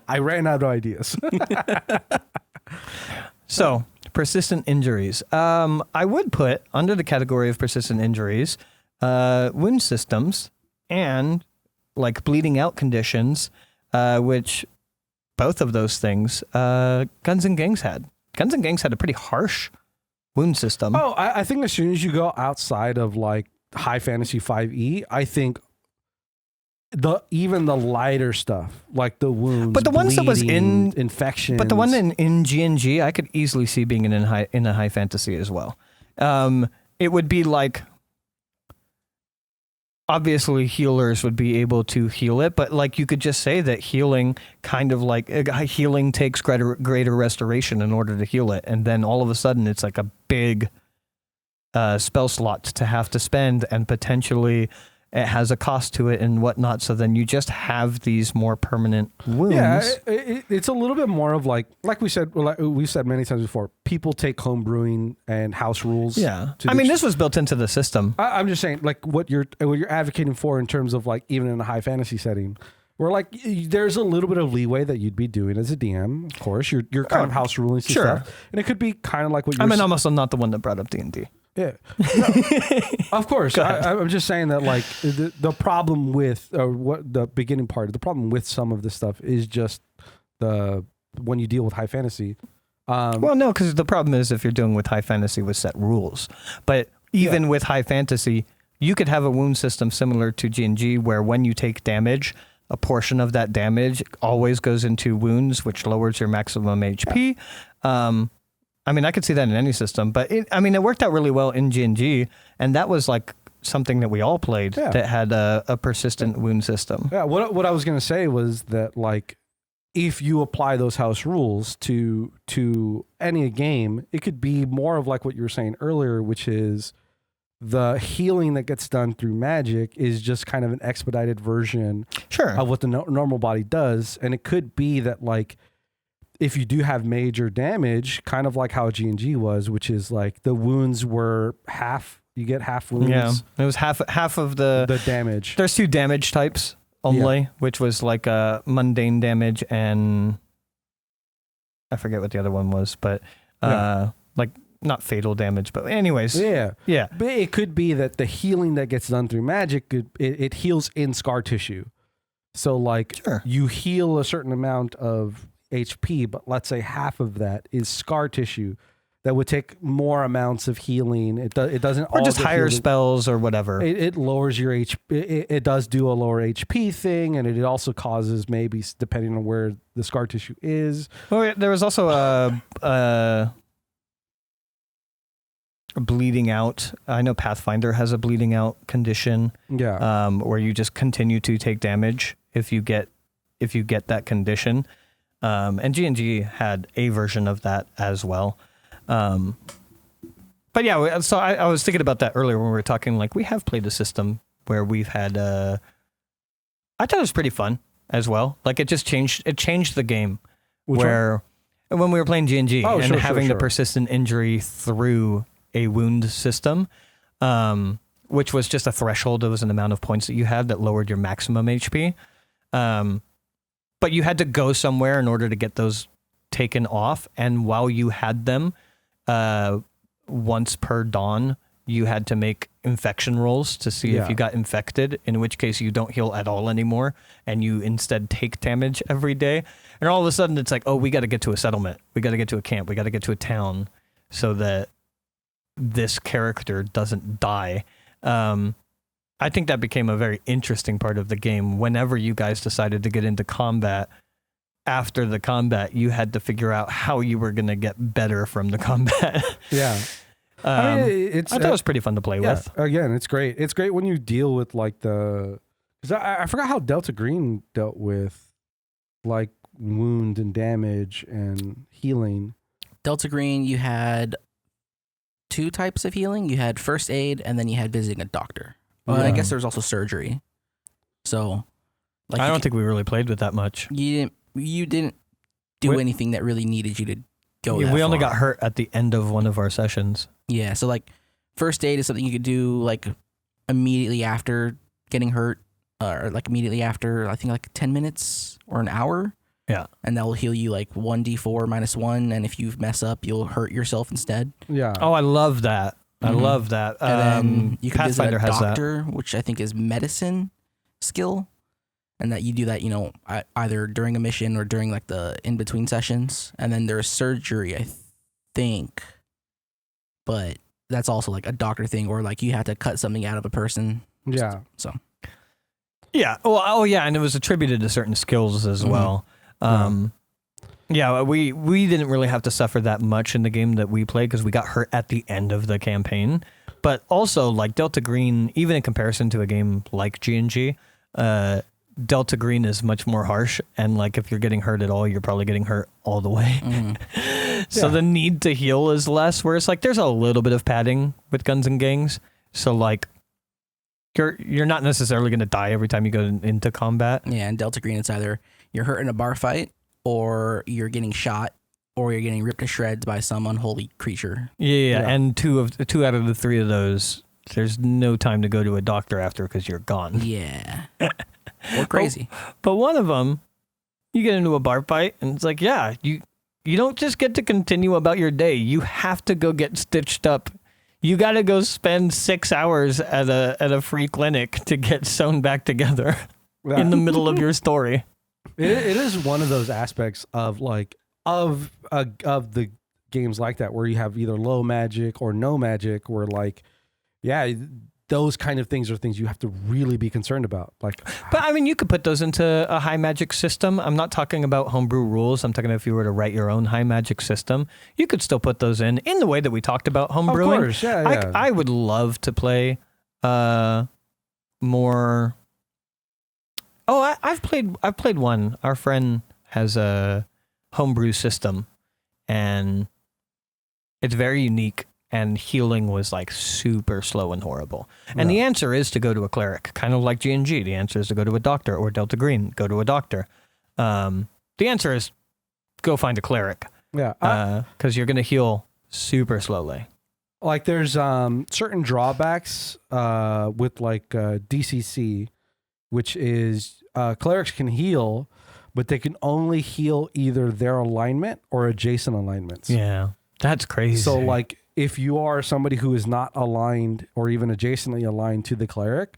I ran out of ideas.
So, persistent injuries. I would put under the category of persistent injuries wound systems and like bleeding out conditions, which both of those things Guns and Gangs had. Guns and Gangs had a pretty harsh wound system.
Oh, I think as soon as you go outside of like High Fantasy 5e, I think even the lighter stuff, like the wounds,
but the ones that was in
infections.
But the one in G&G, I could easily see being in a high fantasy as well. It would be like, obviously healers would be able to heal it, but like you could just say that healing kind of like healing takes greater restoration in order to heal it, and then all of a sudden it's like a big spell slot to have to spend, and potentially it has a cost to it and whatnot. So then you just have these more permanent wounds.
Yeah, it's a little bit more of like we said, like we've said many times before, people take home brewing and house rules.
Yeah, I mean, this was built into the system.
I'm just saying, like what you're advocating for in terms of like even in a high fantasy setting, where like there's a little bit of leeway that you'd be doing as a DM. Of course, you're kind of house ruling some stuff, and it could be kind of like what you're.
I mean, I'm also not the one that brought up D&D.
Yeah, no, of course. I'm just saying that like the problem with what the beginning part of the problem with some of this stuff is just when you deal with high fantasy.
Well, no, because the problem is if you're dealing with high fantasy with set rules, but even with high fantasy, you could have a wound system similar to G&G where when you take damage, a portion of that damage always goes into wounds, which lowers your maximum HP. I mean, I could see that in any system, but it worked out really well in G&G, and that was like something that we all played that had a persistent wound system.
Yeah, what I was going to say was that like if you apply those house rules to any game, it could be more of like what you were saying earlier, which is the healing that gets done through magic is just kind of an expedited version of what the normal body does, and it could be that like if you do have major damage, kind of like how G&G was, which is like the wounds were half, you get half wounds.
Yeah, it was half of the
damage.
There's 2 damage types only, which was like mundane damage and I forget what the other one was, but like not fatal damage, but anyways.
Yeah. But it could be that the healing that gets done through magic, it heals in scar tissue. So like you heal a certain amount of HP, but let's say half of that is scar tissue that would take more amounts of healing. It doesn't,
or just higher spells or whatever.
It lowers your HP. It does do a lower HP thing, and it also causes, maybe depending on where the scar tissue is.
Well, there was also a bleeding out. I know Pathfinder has a bleeding out condition.
Yeah.
Where you just continue to take damage if you get that condition. And G&G had a version of that as well. But yeah, so I was thinking about that earlier when we were talking, like we have played a system where we've had, I thought it was pretty fun as well. Like it changed the game. When we were playing G&G having the persistent injury through a wound system, which was just a threshold. It was an amount of points that you had that lowered your maximum HP. But you had to go somewhere in order to get those taken off. And while you had them, once per dawn, you had to make infection rolls to see if you got infected, in which case you don't heal at all anymore. And you instead take damage every day. And all of a sudden it's like, oh, we got to get to a settlement. We got to get to a camp. We got to get to a town so that this character doesn't die. I think that became a very interesting part of the game. Whenever you guys decided to get into combat, after the combat, you had to figure out how you were going to get better from the combat.
Yeah.
I thought it was pretty fun to play with.
Again, it's great. It's great when you deal with like because I forgot how Delta Green dealt with like wound and damage and healing.
Delta Green, you had 2 types of healing. You had first aid, and then you had visiting a doctor. Well, I guess there was also surgery. So, like,
I don't think we really played with that much.
You didn't do anything that really needed you to go.
We only got hurt at the end of one of our sessions.
Yeah, so like first aid is something you could do like immediately after getting hurt, or like immediately after, I think like 10 minutes or an hour.
Yeah.
And that will heal you like 1d4 -1, and if you mess up, you'll hurt yourself instead.
Yeah.
Oh, I love that. I love that.
And then you can visit
Pathfinder
a
has that.
doctor, which I think is medicine skill, and that you do that, either during a mission or during like the in between sessions. And then there's surgery, I think, but that's also like a doctor thing, or like you have to cut something out of a person.
Yeah.
So.
Yeah. Well, oh yeah, and it was attributed to certain skills as well. Yeah, we didn't really have to suffer that much in the game that we played because we got hurt at the end of the campaign. But also, like Delta Green, even in comparison to a game like G&G, Delta Green is much more harsh. And like if you're getting hurt at all, you're probably getting hurt all the way. So the need to heal is less. Whereas like there's a little bit of padding with Guns and Gangs. So like you're not necessarily going to die every time you go into combat.
Yeah, and Delta Green, it's either you're hurt in a bar fight, or you're getting shot, or you're getting ripped to shreds by some unholy creature.
Yeah. And two out of the three of those, there's no time to go to a doctor after because you're gone.
Yeah. Or crazy.
But one of them, you get into a bar fight, and it's like, yeah, you don't just get to continue about your day. You have to go get stitched up. You got to go spend 6 hours at a free clinic to get sewn back together in the middle of your story.
It is one of those aspects of like of the games like that where you have either low magic or no magic, where like, yeah, those kind of things are things you have to really be concerned about. Like,
but I mean, you could put those into a high magic system. I'm not talking about homebrew rules. I'm talking if you were to write your own high magic system, you could still put those in the way that we talked about homebrewing.
Of course, yeah.
I would love to play more. Oh, I've played one. Our friend has a homebrew system, and it's very unique. And healing was like super slow and horrible. And the answer is to go to a cleric, kind of like G&G. The answer is to go to a doctor, or Delta Green, go to a doctor. The answer is go find a cleric.
Yeah.
Because you're going to heal super slowly.
Like there's certain drawbacks with like DCC, which is clerics can heal, but they can only heal either their alignment or adjacent alignments.
Yeah, that's crazy.
So like if you are somebody who is not aligned or even adjacently aligned to the cleric,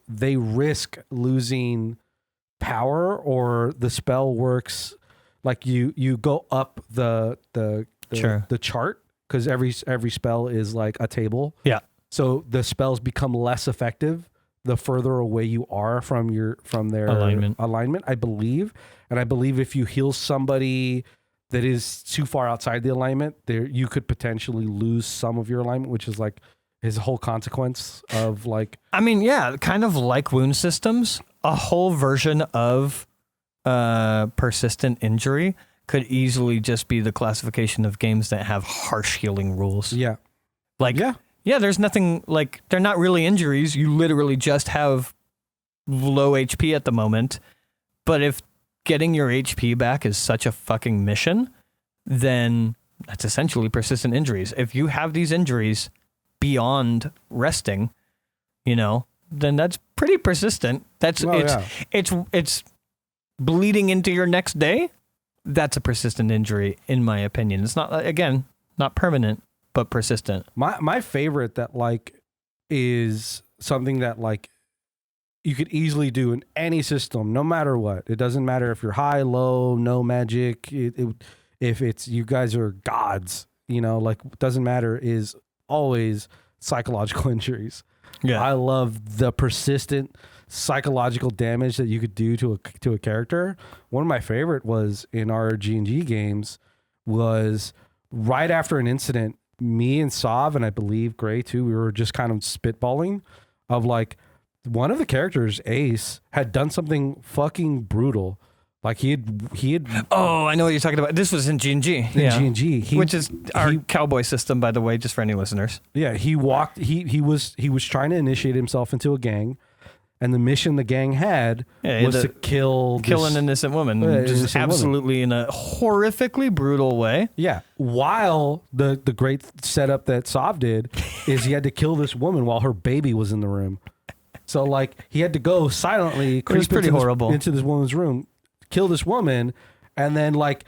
they risk losing power, or the spell works like you go up the chart, because every spell is like a table.
Yeah.
So the spells become less effective the further away you are from their alignment, I believe. And I believe if you heal somebody that is too far outside the alignment, there you could potentially lose some of your alignment, which is like his whole consequence of like.
I mean, yeah, kind of like wound systems, a whole version of persistent injury could easily just be the classification of games that have harsh healing rules.
Yeah.
Like, yeah, there's nothing like, they're not really injuries. You literally just have low HP at the moment. But if getting your HP back is such a fucking mission, then that's essentially persistent injuries. If you have these injuries beyond resting, then that's pretty persistent. It's bleeding into your next day. That's a persistent injury, in my opinion. It's not, again, not permanent, but persistent.
My favorite that like is something that like you could easily do in any system, no matter what. It doesn't matter if you're high, low, no magic. If it's you guys are gods, like doesn't matter. Is always psychological injuries. Yeah, I love the persistent psychological damage that you could do to a character. One of my favorite was in our G&G games was right after an incident. Me and Sov, and I believe Gray too, we were just kind of spitballing of like, one of the characters, Ace, had done something fucking brutal. Like he had. Oh,
I know what you're talking about. This was in G&G.
G&G,
which is our cowboy system, by the way, just for any listeners.
Yeah, he walked. He was trying to initiate himself into a gang, and the mission the gang had was to kill
an innocent woman, just absolutely in a horrifically brutal way.
Yeah, while the great setup that Sov did is he had to kill this woman while her baby was in the room. So like he had to go silently creep into this woman's room, kill this woman, and then like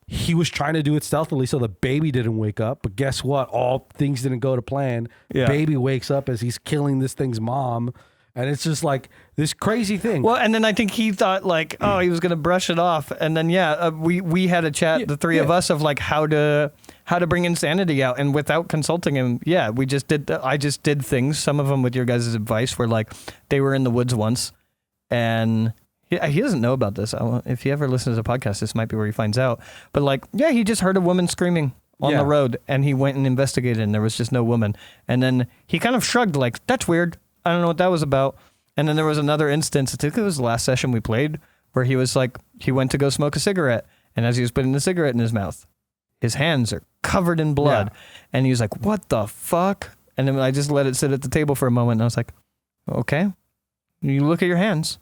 he was trying to do it stealthily so the baby didn't wake up. But guess what? All things didn't go to plan.
Yeah.
Baby wakes up as he's killing this thing's mom. And it's just like this crazy thing.
Well, and then I think he thought like, oh, he was going to brush it off. And then, we had a chat, the three of us, of like how to bring insanity out. And without consulting him, I just did things. Some of them with your guys' advice were like, they were in the woods once and he doesn't know about this. If he ever listens to the podcast, this might be where he finds out. But like, he just heard a woman screaming on the road and he went and investigated and there was just no woman. And then he kind of shrugged like, that's weird. I don't know what that was about. And then there was another instance, I think it was the last session we played, where he was like, he went to go smoke a cigarette. And as he was putting the cigarette in his mouth, his hands are covered in blood. Yeah. And he was like, what the fuck? And then I just let it sit at the table for a moment. And I was like, okay, you look at your hands.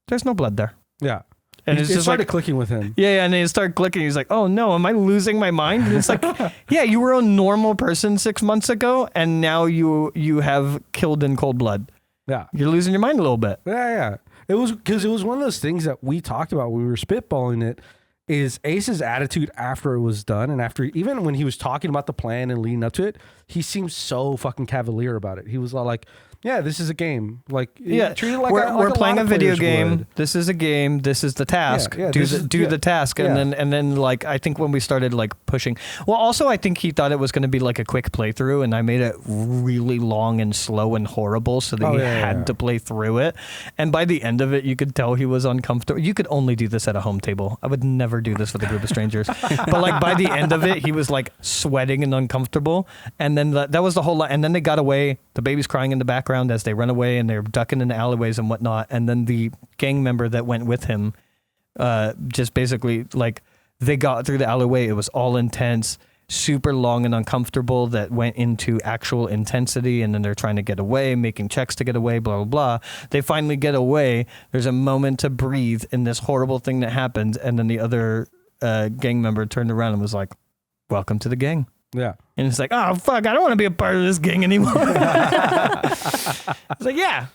There's no blood there.
Yeah.
And
it
just
started clicking with him.
Yeah, and then it started clicking. He's like, oh no, am I losing my mind? And it's like, yeah, you were a normal person 6 months ago, and now you have killed in cold blood.
Yeah.
You're losing your mind a little bit.
Yeah. It was because it was one of those things that we talked about when we were spitballing it, is Ace's attitude after it was done, and after, even when he was talking about the plan and leading up to it, he seemed so fucking cavalier about it. He was all like, yeah, this is a game. Like, treat it like
we're playing a video game.
Would.
This is a game. This is the task.
Yeah,
do the task. And then like, I think when we started like pushing, well, also I think he thought it was going to be like a quick playthrough, and I made it really long and slow and horrible so that he had to play through it. And by the end of it, you could tell he was uncomfortable. You could only do this at a home table. I would never do this with a group of strangers. But like by the end of it, he was like sweating and uncomfortable. And then that was the whole lot. And then they got away. The baby's crying in the background as they run away, and they're ducking in the alleyways and whatnot. And then the gang member that went with him, just basically like they got through the alleyway. It was all intense, super long and uncomfortable, that went into actual intensity. And then they're trying to get away, making checks to get away, blah, blah, blah. They finally get away. There's a moment to breathe in this horrible thing that happened. And then the other gang member turned around and was like, welcome to the gang.
Yeah.
And it's like, oh, fuck, I don't want to be a part of this gang anymore. It's like, yeah,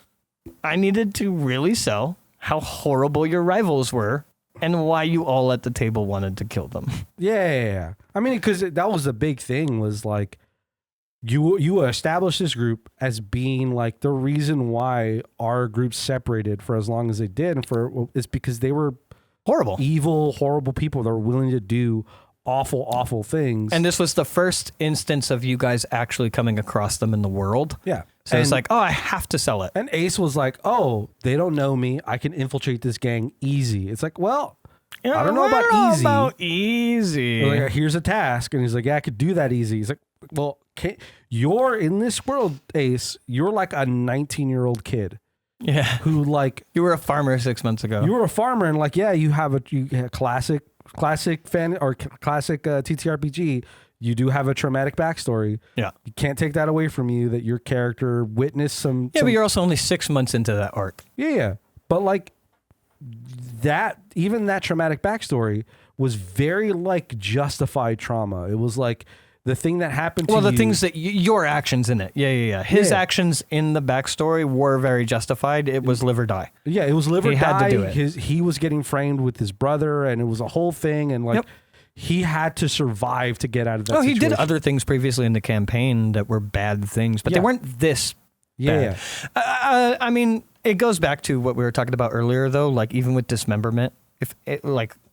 I needed to really sell how horrible your rivals were and why you all at the table wanted to kill them.
Yeah. I mean, because that was the big thing, was like, you established this group as being like the reason why our group separated for as long as they did. And it's because they were
horrible,
evil, horrible people that were willing to do awful things.
And this was the first instance of you guys actually coming across them in the world.
Yeah.
So it's like, oh, I have to sell it.
And Ace was like, oh, they don't know me. I can infiltrate this gang easy. It's like, well, I don't know about easy. Like, here's a task. And he's like, yeah, I could do that easy. He's like, well, you're in this world, Ace. You're like a 19-year-old kid.
Yeah.
Who like...
You were a farmer 6 months ago.
You were a farmer, and like, yeah, you have a classic fan or classic TTRPG. You do have a traumatic backstory.
Yeah.
You can't take that away from you, that your character witnessed some...
Yeah, but you're also only 6 months into that arc.
Yeah. But like that, even that traumatic backstory was very like justified trauma. It was like the thing that happened to you.
Well, the things that your actions in it. Yeah. His actions in the backstory were very justified. It was live or die.
Yeah, it was live or die.
He had to do it.
He was getting framed with his brother, and it was a whole thing. And like, he had to survive to get out of that situation.
He did other things previously in the campaign that were bad things, but they weren't this bad. I mean, it goes back to what we were talking about earlier, though. Like, even with dismemberment,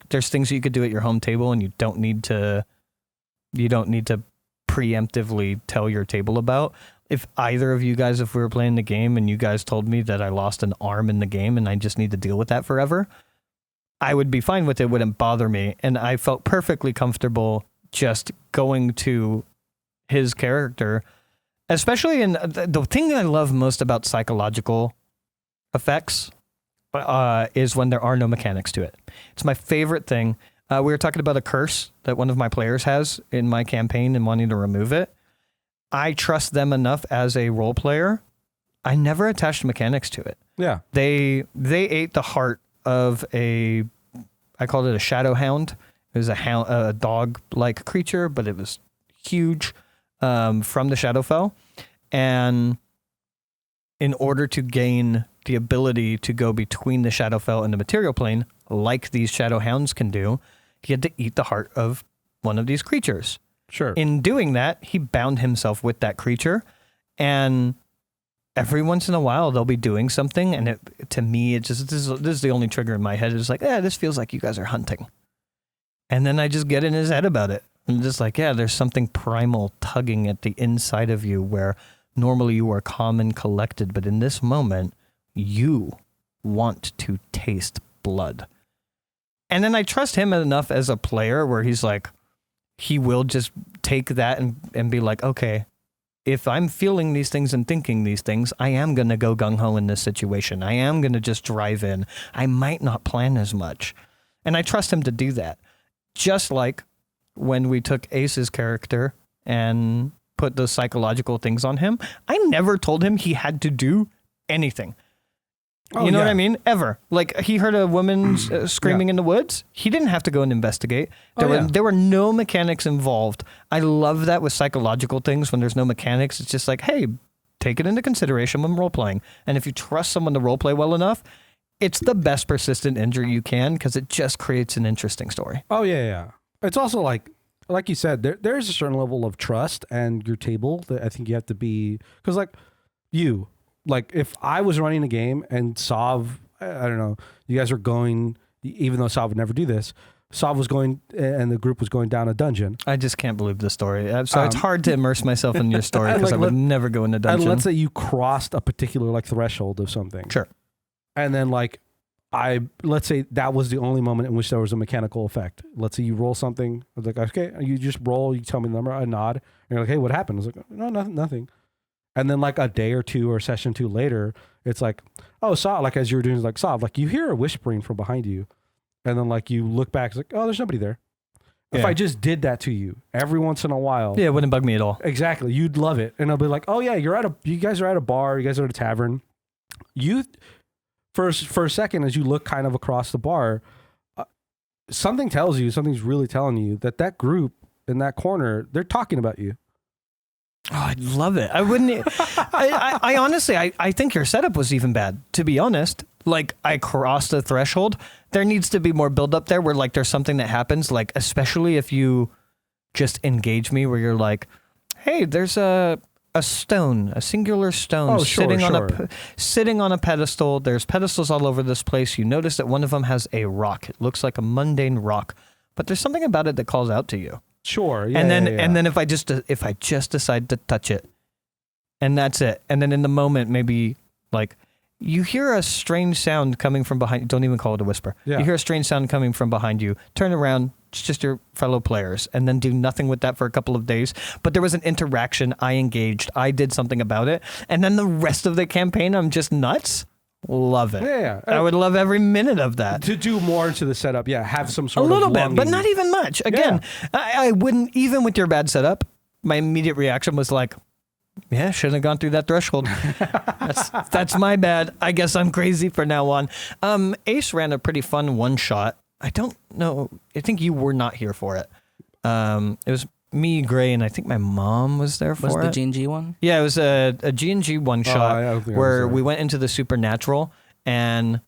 there's things that you could do at your home table, and you don't need to preemptively tell your table about. If either of you guys, if we were playing the game and you guys told me that I lost an arm in the game and I just need to deal with that forever, I would be fine with it. It wouldn't bother me. And I felt perfectly comfortable just going to his character, especially in the thing that I love most about psychological effects is when there are no mechanics to it. It's my favorite thing. We were talking about a curse that one of my players has in my campaign and wanting to remove it. I trust them enough as a role player. I never attached mechanics to it.
Yeah.
They ate the heart of I called it a shadow hound. It was a dog-like creature, but it was huge from the Shadowfell. And in order to gain the ability to go between the Shadowfell and the material plane, like these shadow hounds can do, he had to eat the heart of one of these creatures.
Sure.
In doing that, he bound himself with that creature, and every once in a while they'll be doing something, and to me, this is the only trigger in my head. It's like, this feels like you guys are hunting, and then I just get in his head about it, and just like, there's something primal tugging at the inside of you where normally you are calm and collected, but in this moment, you want to taste blood. And then I trust him enough as a player where he's like, he will just take that and be like, okay, if I'm feeling these things and thinking these things, I am going to go gung-ho in this situation. I am going to just drive in. I might not plan as much. And I trust him to do that. Just like when we took Ace's character and put those psychological things on him, I never told him he had to do anything. You know what I mean? Ever. Like, he heard a woman screaming in the woods. He didn't have to go and investigate. There were no mechanics involved. I love that with psychological things when there's no mechanics. It's just like, hey, take it into consideration when role-playing. And if you trust someone to role-play well enough, it's the best persistent injury you can because it just creates an interesting story.
Oh, yeah. It's also like you said, there's a certain level of trust and your table that I think you have to be, because like if I was running a game and Sov, I don't know, you guys are going, even though Sov would never do this, Sov was going and the group was going down a dungeon.
I just can't believe the story. So it's hard to immerse myself in your story because I would never go in a dungeon.
And let's say you crossed a particular like threshold of something.
Sure.
And then like let's say that was the only moment in which there was a mechanical effect. Let's say you roll something. I was like, okay, you just roll, you tell me the number, I nod. And you're like, hey, what happened? I was like, no, nothing. And then like a day or two or session 2 later, it's like, oh, Sov, like as you were doing, like Sov, like you hear a whispering from behind you. And then like you look back, it's like, oh, there's nobody there. Yeah. If I just did that to you every once in a while.
Yeah, it wouldn't bug me at all.
Exactly. You'd love it. And I'll be like, oh yeah, you guys are at a bar, you guys are at a tavern. For a second, as you look kind of across the bar, something's really telling you that group in that corner, they're talking about you.
Oh, I'd love it. I wouldn't. I honestly, I think your setup was even bad, to be honest. Like, I crossed the threshold. There needs to be more build up there where, like, there's something that happens, like, especially if you just engage me where you're like, hey, there's a stone, a singular stone sitting on a pedestal. There's pedestals all over this place. You notice that one of them has a rock. It looks like a mundane rock, but there's something about it that calls out to you.
Sure. Yeah,
and then if I just decide to touch it, and that's it. And then in the moment, maybe like you hear a strange sound coming from behind. Don't even call it a whisper. Yeah. You hear a strange sound coming from behind you. Turn around. It's just your fellow players, and then do nothing with that for a couple of days. But there was an interaction. I engaged. I did something about it, and then the rest of the campaign, I'm just nuts. Love it.
Yeah.
I would love every minute of that.
To do more into the setup, have some sort of
a little bit, but not even much. Again, I wouldn't, even with your bad setup, my immediate reaction was like, yeah, shouldn't have gone through that threshold. That's my bad. I guess I'm crazy from now on. Ace ran a pretty fun one shot. I don't know. I think you were not here for it. It was me, Gray, and I think my mom was there for it.
Was the G&G one?
Yeah, it was a G&G one shot where we went into the supernatural, and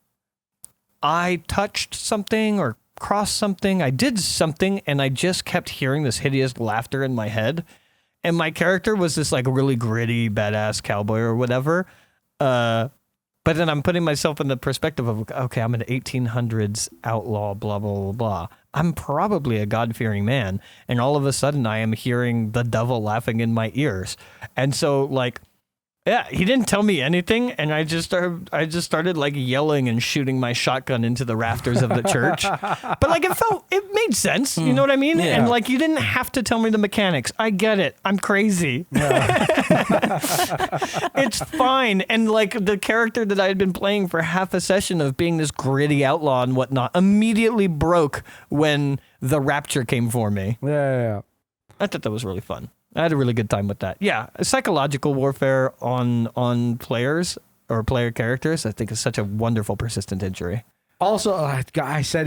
I touched something or crossed something. I did something, and I just kept hearing this hideous laughter in my head. And my character was this like really gritty, badass cowboy or whatever. But then I'm putting myself in the perspective of, okay, I'm an 1800s outlaw, blah, blah, blah, blah. I'm probably a God-fearing man. And all of a sudden I am hearing the devil laughing in my ears. And so like, yeah, he didn't tell me anything, and I just started like yelling and shooting my shotgun into the rafters of the church. But like it made sense, you know what I mean? Yeah. And like you didn't have to tell me the mechanics. I get it. I'm crazy. Yeah. It's fine. And like the character that I had been playing for half a session of being this gritty outlaw and whatnot immediately broke when the rapture came for me.
Yeah.
I thought that was really fun. I had a really good time with that. Yeah, psychological warfare on players or player characters, I think, is such a wonderful persistent injury.
Also, I said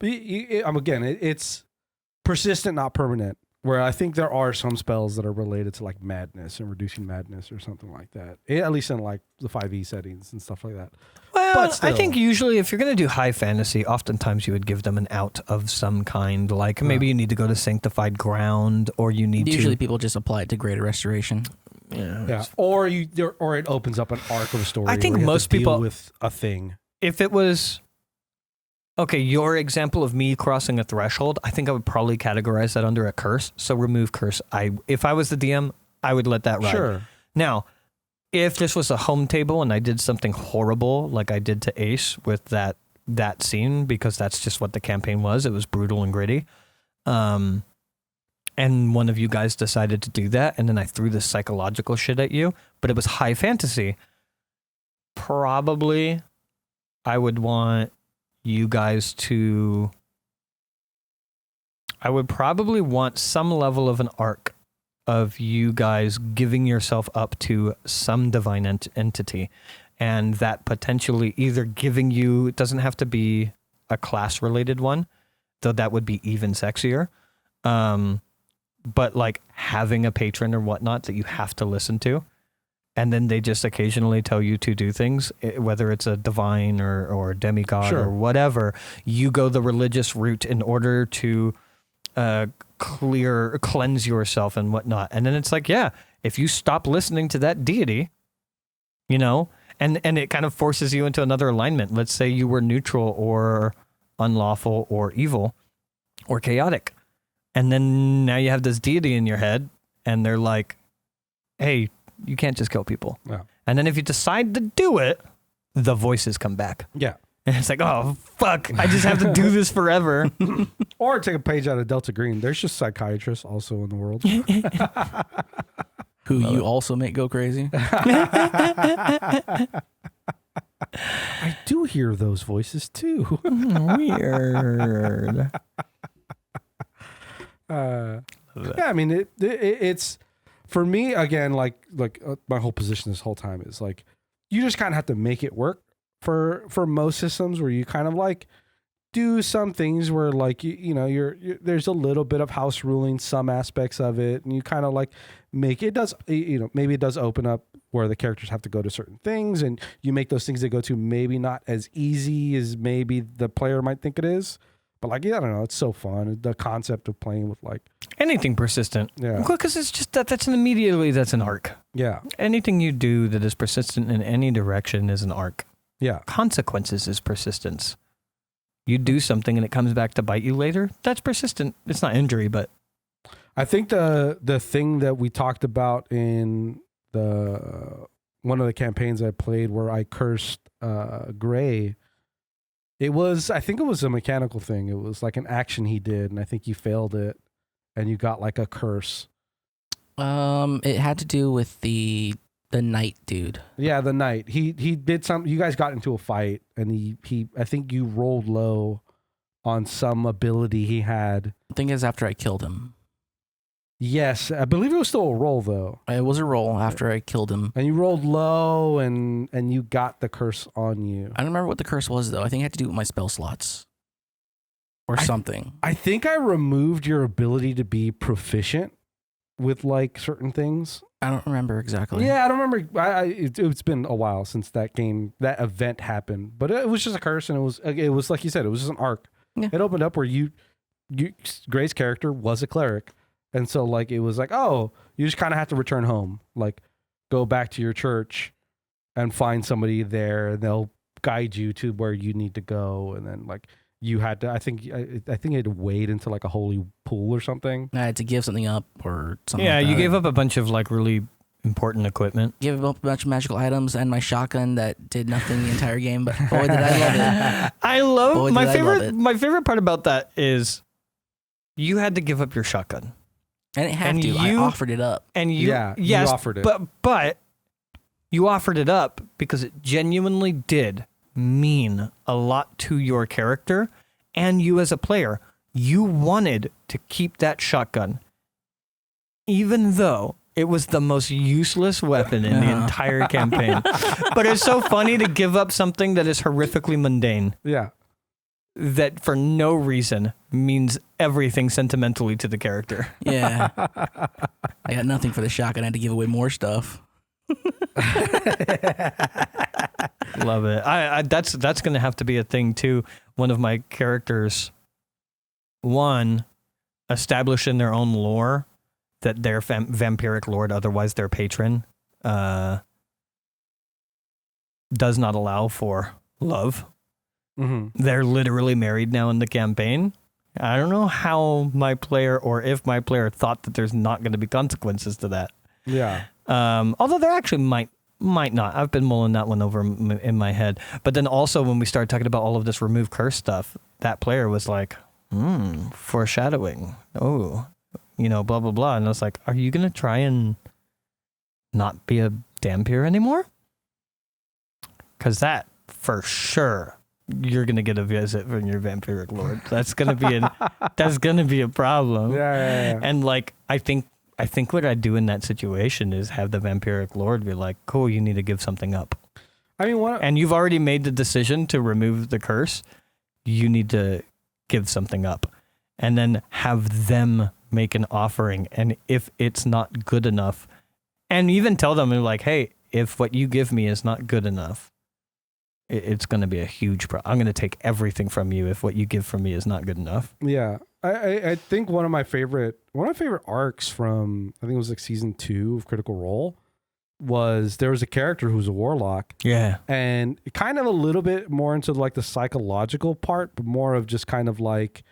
it's persistent, not permanent. Where I think there are some spells that are related to like madness and reducing madness or something like that. At least in like the 5e settings and stuff like that.
Well, I
still.
think usually if you're going to do high fantasy, oftentimes you would give them an out of some kind. Like maybe you need to go to sanctified ground, or you need
Usually
to.
people just apply it to greater restoration.
Yeah, or it opens up an arc of a story.
I think
where you have
most
to deal
people-
with a thing.
If it was. Okay, your example of me crossing a threshold, I think I would probably categorize that under a curse. So remove curse. If I was the DM, I would let that ride.
Sure.
Now, if this was a home table and I did something horrible like I did to Ace with that scene, because that's just what the campaign was, it was brutal and gritty. And one of you guys decided to do that, and then I threw this psychological shit at you, but it was high fantasy. Probably I would want you guys to... I would probably want some level of an arc of you guys giving yourself up to some divine entity, and that potentially either giving you, it doesn't have to be a class related one, though that would be even sexier, but like having a patron or whatnot that you have to listen to, and then they just occasionally tell you to do things, whether it's a divine or a demigod
Sure.
or whatever. You go the religious route in order to cleanse yourself and whatnot. And then it's like, yeah, if you stop listening to that deity, you know, and it kind of forces you into another alignment. Let's say you were neutral or unlawful or evil or chaotic. And then now you have this deity in your head, and they're like, hey, you can't just kill people.
Yeah.
And then if you decide to do it, the voices come back.
Yeah.
And it's like, oh, fuck, I just have to do this forever.
Or take a page out of Delta Green. There's just psychiatrists also in the world.
Who you also make go crazy.
I do hear those voices too.
Weird.
Yeah, I mean, it's for me again. Like my whole position this whole time is like, you just kind of have to make it work for most systems, where you kind of like do some things where like you know you're there's a little bit of house ruling, some aspects of it, and you kind of like make it does, you know, maybe it does open up where the characters have to go to certain things, and you make those things they go to maybe not as easy as maybe the player might think it is. But like, yeah, I don't know, it's so fun. The concept of playing with like
Anything persistent.
Yeah.
Because it's just that's an arc.
Yeah.
Anything you do that is persistent in any direction is an arc.
Yeah.
Consequences is persistence. You do something and it comes back to bite you later. That's persistent. It's not injury, but
I think the thing that we talked about in the one of the campaigns I played where I cursed Gray, I think it was a mechanical thing. It was like an action he did, and I think you failed it, and you got like a curse.
It had to do with the knight dude.
Yeah, the knight. He did some. You guys got into a fight, and he I think you rolled low on some ability he had.
The thing is, after I killed him.
Yes, I believe it was still a roll though.
It was a roll after I killed him.
And you rolled low, and you got the curse on you.
I don't remember what the curse was though. I think it had to do with my spell slots. Or something.
I think I removed your ability to be proficient with like certain things.
I don't remember exactly.
Yeah, I don't remember. It's been a while since that event happened, but it was just a curse, and it was like you said, it was just an arc.
Yeah.
It opened up where Gray's character was a cleric, and so like it was like, oh, you just kind of have to return home, like go back to your church and find somebody there, and they'll guide you to where you need to go, and then like. You had to, I think you had to wade into like a holy pool or something.
I had to give something up or something.
yeah,
like
you
that.
gave up a bunch of like really important equipment.
Gave up a bunch of magical items and my shotgun that did nothing the entire game, but boy, did I love it.
I love
Boy,
my
did I love
favorite.
it.
My favorite part about that is you had to give up your shotgun,
And it had
And
to. I
you-
offered it up.
and you
Yeah, you
yes,
offered it.
but you offered it up because it genuinely did mean a lot to your character and you as a player. You wanted to keep that shotgun, even though it was the most useless weapon in the entire campaign. But it's so funny to give up something that is horrifically mundane,
Yeah.
that for no reason means everything sentimentally to the character.
Yeah. I got nothing for the shotgun. I had to give away more stuff.
Love it. That's going to have to be a thing too. One of my characters, establish in their own lore that their vampiric lord, otherwise their patron, does not allow for love.
Mm-hmm.
They're literally married now in the campaign. I don't know how my player, or if my player, thought that there's not going to be consequences to that.
Yeah.
Although there actually might not. I've been mulling that one over in my head. But then also when we started talking about all of this remove curse stuff, that player was like, foreshadowing. Oh, blah, blah, blah. And I was like, are you going to try and not be a Dhampir anymore? Because that, for sure, you're going to get a visit from your vampiric lord. That's going to be a problem.
Yeah.
And like, I think what I'd do in that situation is have the vampiric lord be like, cool, you need to give something up.
I mean,
and you've already made the decision to remove the curse. You need to give something up, and then have them make an offering. And if it's not good enough, and even tell them like, hey, if what you give me is not good enough, it's going to be a huge problem. I'm going to take everything from you if what you give from me is not good enough.
Yeah. I think one of my favorite arcs from, I think it was like season 2 of Critical Role, was there was a character who was a warlock.
Yeah.
And kind of a little bit more into like the psychological part, but more of just kind of like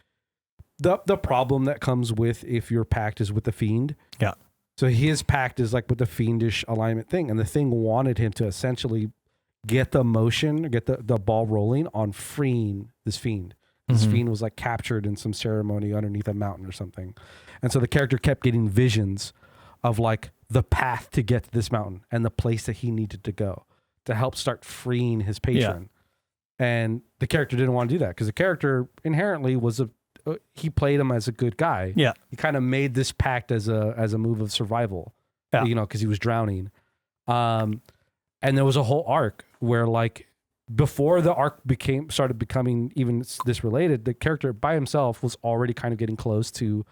the problem that comes with if your pact is with the fiend.
Yeah.
So his pact is like with the fiendish alignment thing. And the thing wanted him to essentially get the ball rolling on freeing this fiend. This fiend was like captured in some ceremony underneath a mountain or something. And so the character kept getting visions of like the path to get to this mountain and the place that he needed to go to help start freeing his patron. Yeah. And the character didn't want to do that because the character inherently was he played him as a good guy.
Yeah.
He kind of made this pact as a move of survival, because he was drowning. And there was a whole arc where like, before the arc started becoming even this related, the character by himself was already kind of getting close to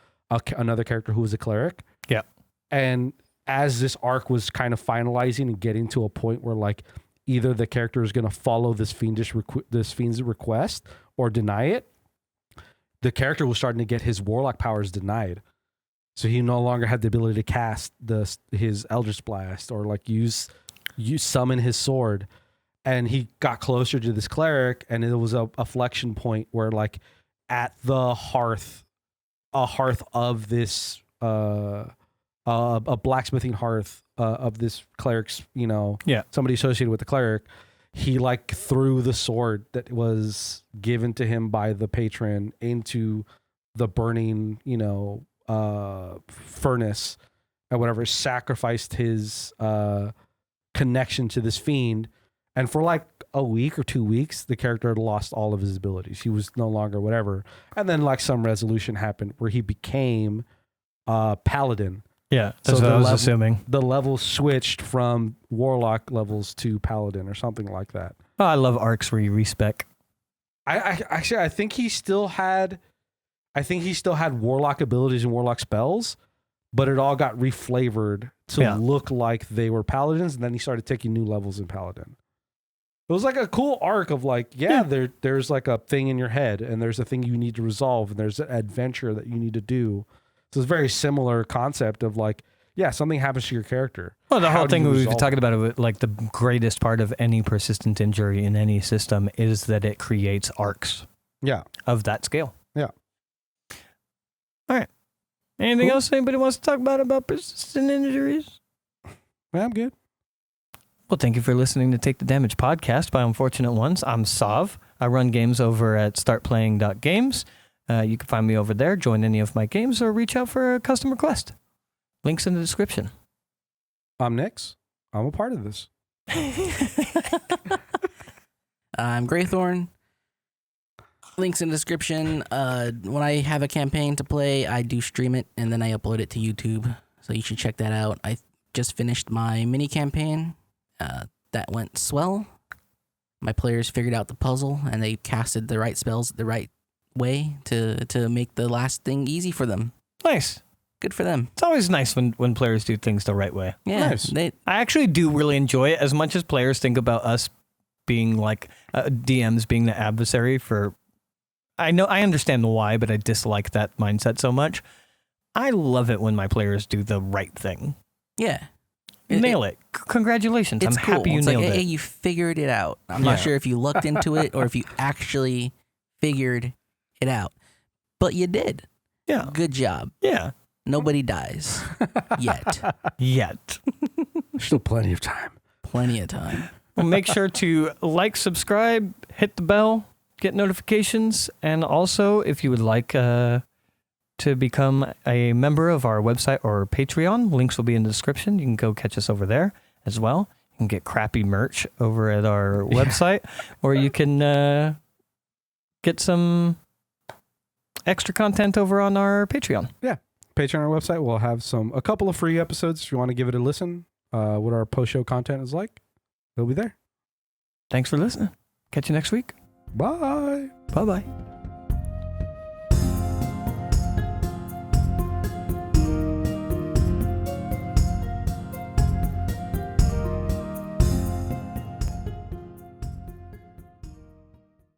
another character who was a cleric.
Yeah.
And as this arc was kind of finalizing and getting to a point where like either the character is going to follow this fiend's request or deny it, the character was starting to get his warlock powers denied. So he no longer had the ability to cast his Eldritch Blast or like use summon his sword. And he got closer to this cleric, and it was a flexion point where, like, at the hearth of this, a blacksmithing hearth of this cleric's, somebody associated with the cleric, he like threw the sword that was given to him by the patron into the burning, furnace or whatever, sacrificed his connection to this fiend. And for like a week or 2 weeks, the character had lost all of his abilities. He was no longer whatever. And then like some resolution happened where he became paladin.
Yeah, that's what I was assuming.
The levels switched from warlock levels to paladin or something like that.
Oh, I love arcs where you respec.
I think he still had warlock abilities and warlock spells, but it all got reflavored to look like they were paladins, and then he started taking new levels in paladin. It was like a cool arc of like, there's like a thing in your head, and there's a thing you need to resolve, and there's an adventure that you need to do. So it's a very similar concept of like, something happens to your character.
Well, the whole thing we've been talking about, it, like the greatest part of any persistent injury in any system is that it creates arcs.
Yeah.
Of that scale.
Yeah.
All right. Anything else anybody wants to talk about persistent injuries?
Yeah, I'm good.
Well, thank you for listening to Take the Damage podcast by Unfortunate Ones. I'm Sov. I run games over at startplaying.games. You can find me over there, join any of my games, or reach out for a custom request. Links in the description.
I'm Nix. I'm a part of this.
I'm Greythorn. Links in the description. When I have a campaign to play, I do stream it, and then I upload it to YouTube. So you should check that out. I just finished my mini campaign. That went swell. My players figured out the puzzle, and they casted the right spells the right way to make the last thing easy for them.
Nice.
Good for them.
It's always nice when players do things the right way.
Yeah.
Nice.
I actually do really enjoy it as much as players think about us being like DMs being the adversary for. I understand the why, but I dislike that mindset so much. I love it when my players do the right thing.
Yeah.
Nail it. Congratulations. I'm
cool.
happy you
it's
nailed
like,
it.
Hey, you figured it out. I'm not sure if you looked into it or if you actually figured it out. But you did.
Yeah.
Good job.
Yeah.
Nobody dies. Yet.
There's still plenty of time.
Plenty of time.
Well, make sure to like, subscribe, hit the bell, get notifications, and also if you would like to become a member of our website or Patreon, links will be in the description. You can go catch us over there as well. You can get crappy merch over at our website, or you can get some extra content over on our Patreon.
Yeah. Patreon, our website, we'll have a couple of free episodes if you want to give it a listen. What our post-show content is like, they'll be there.
Thanks for listening. Catch you next week.
Bye.
Bye-bye.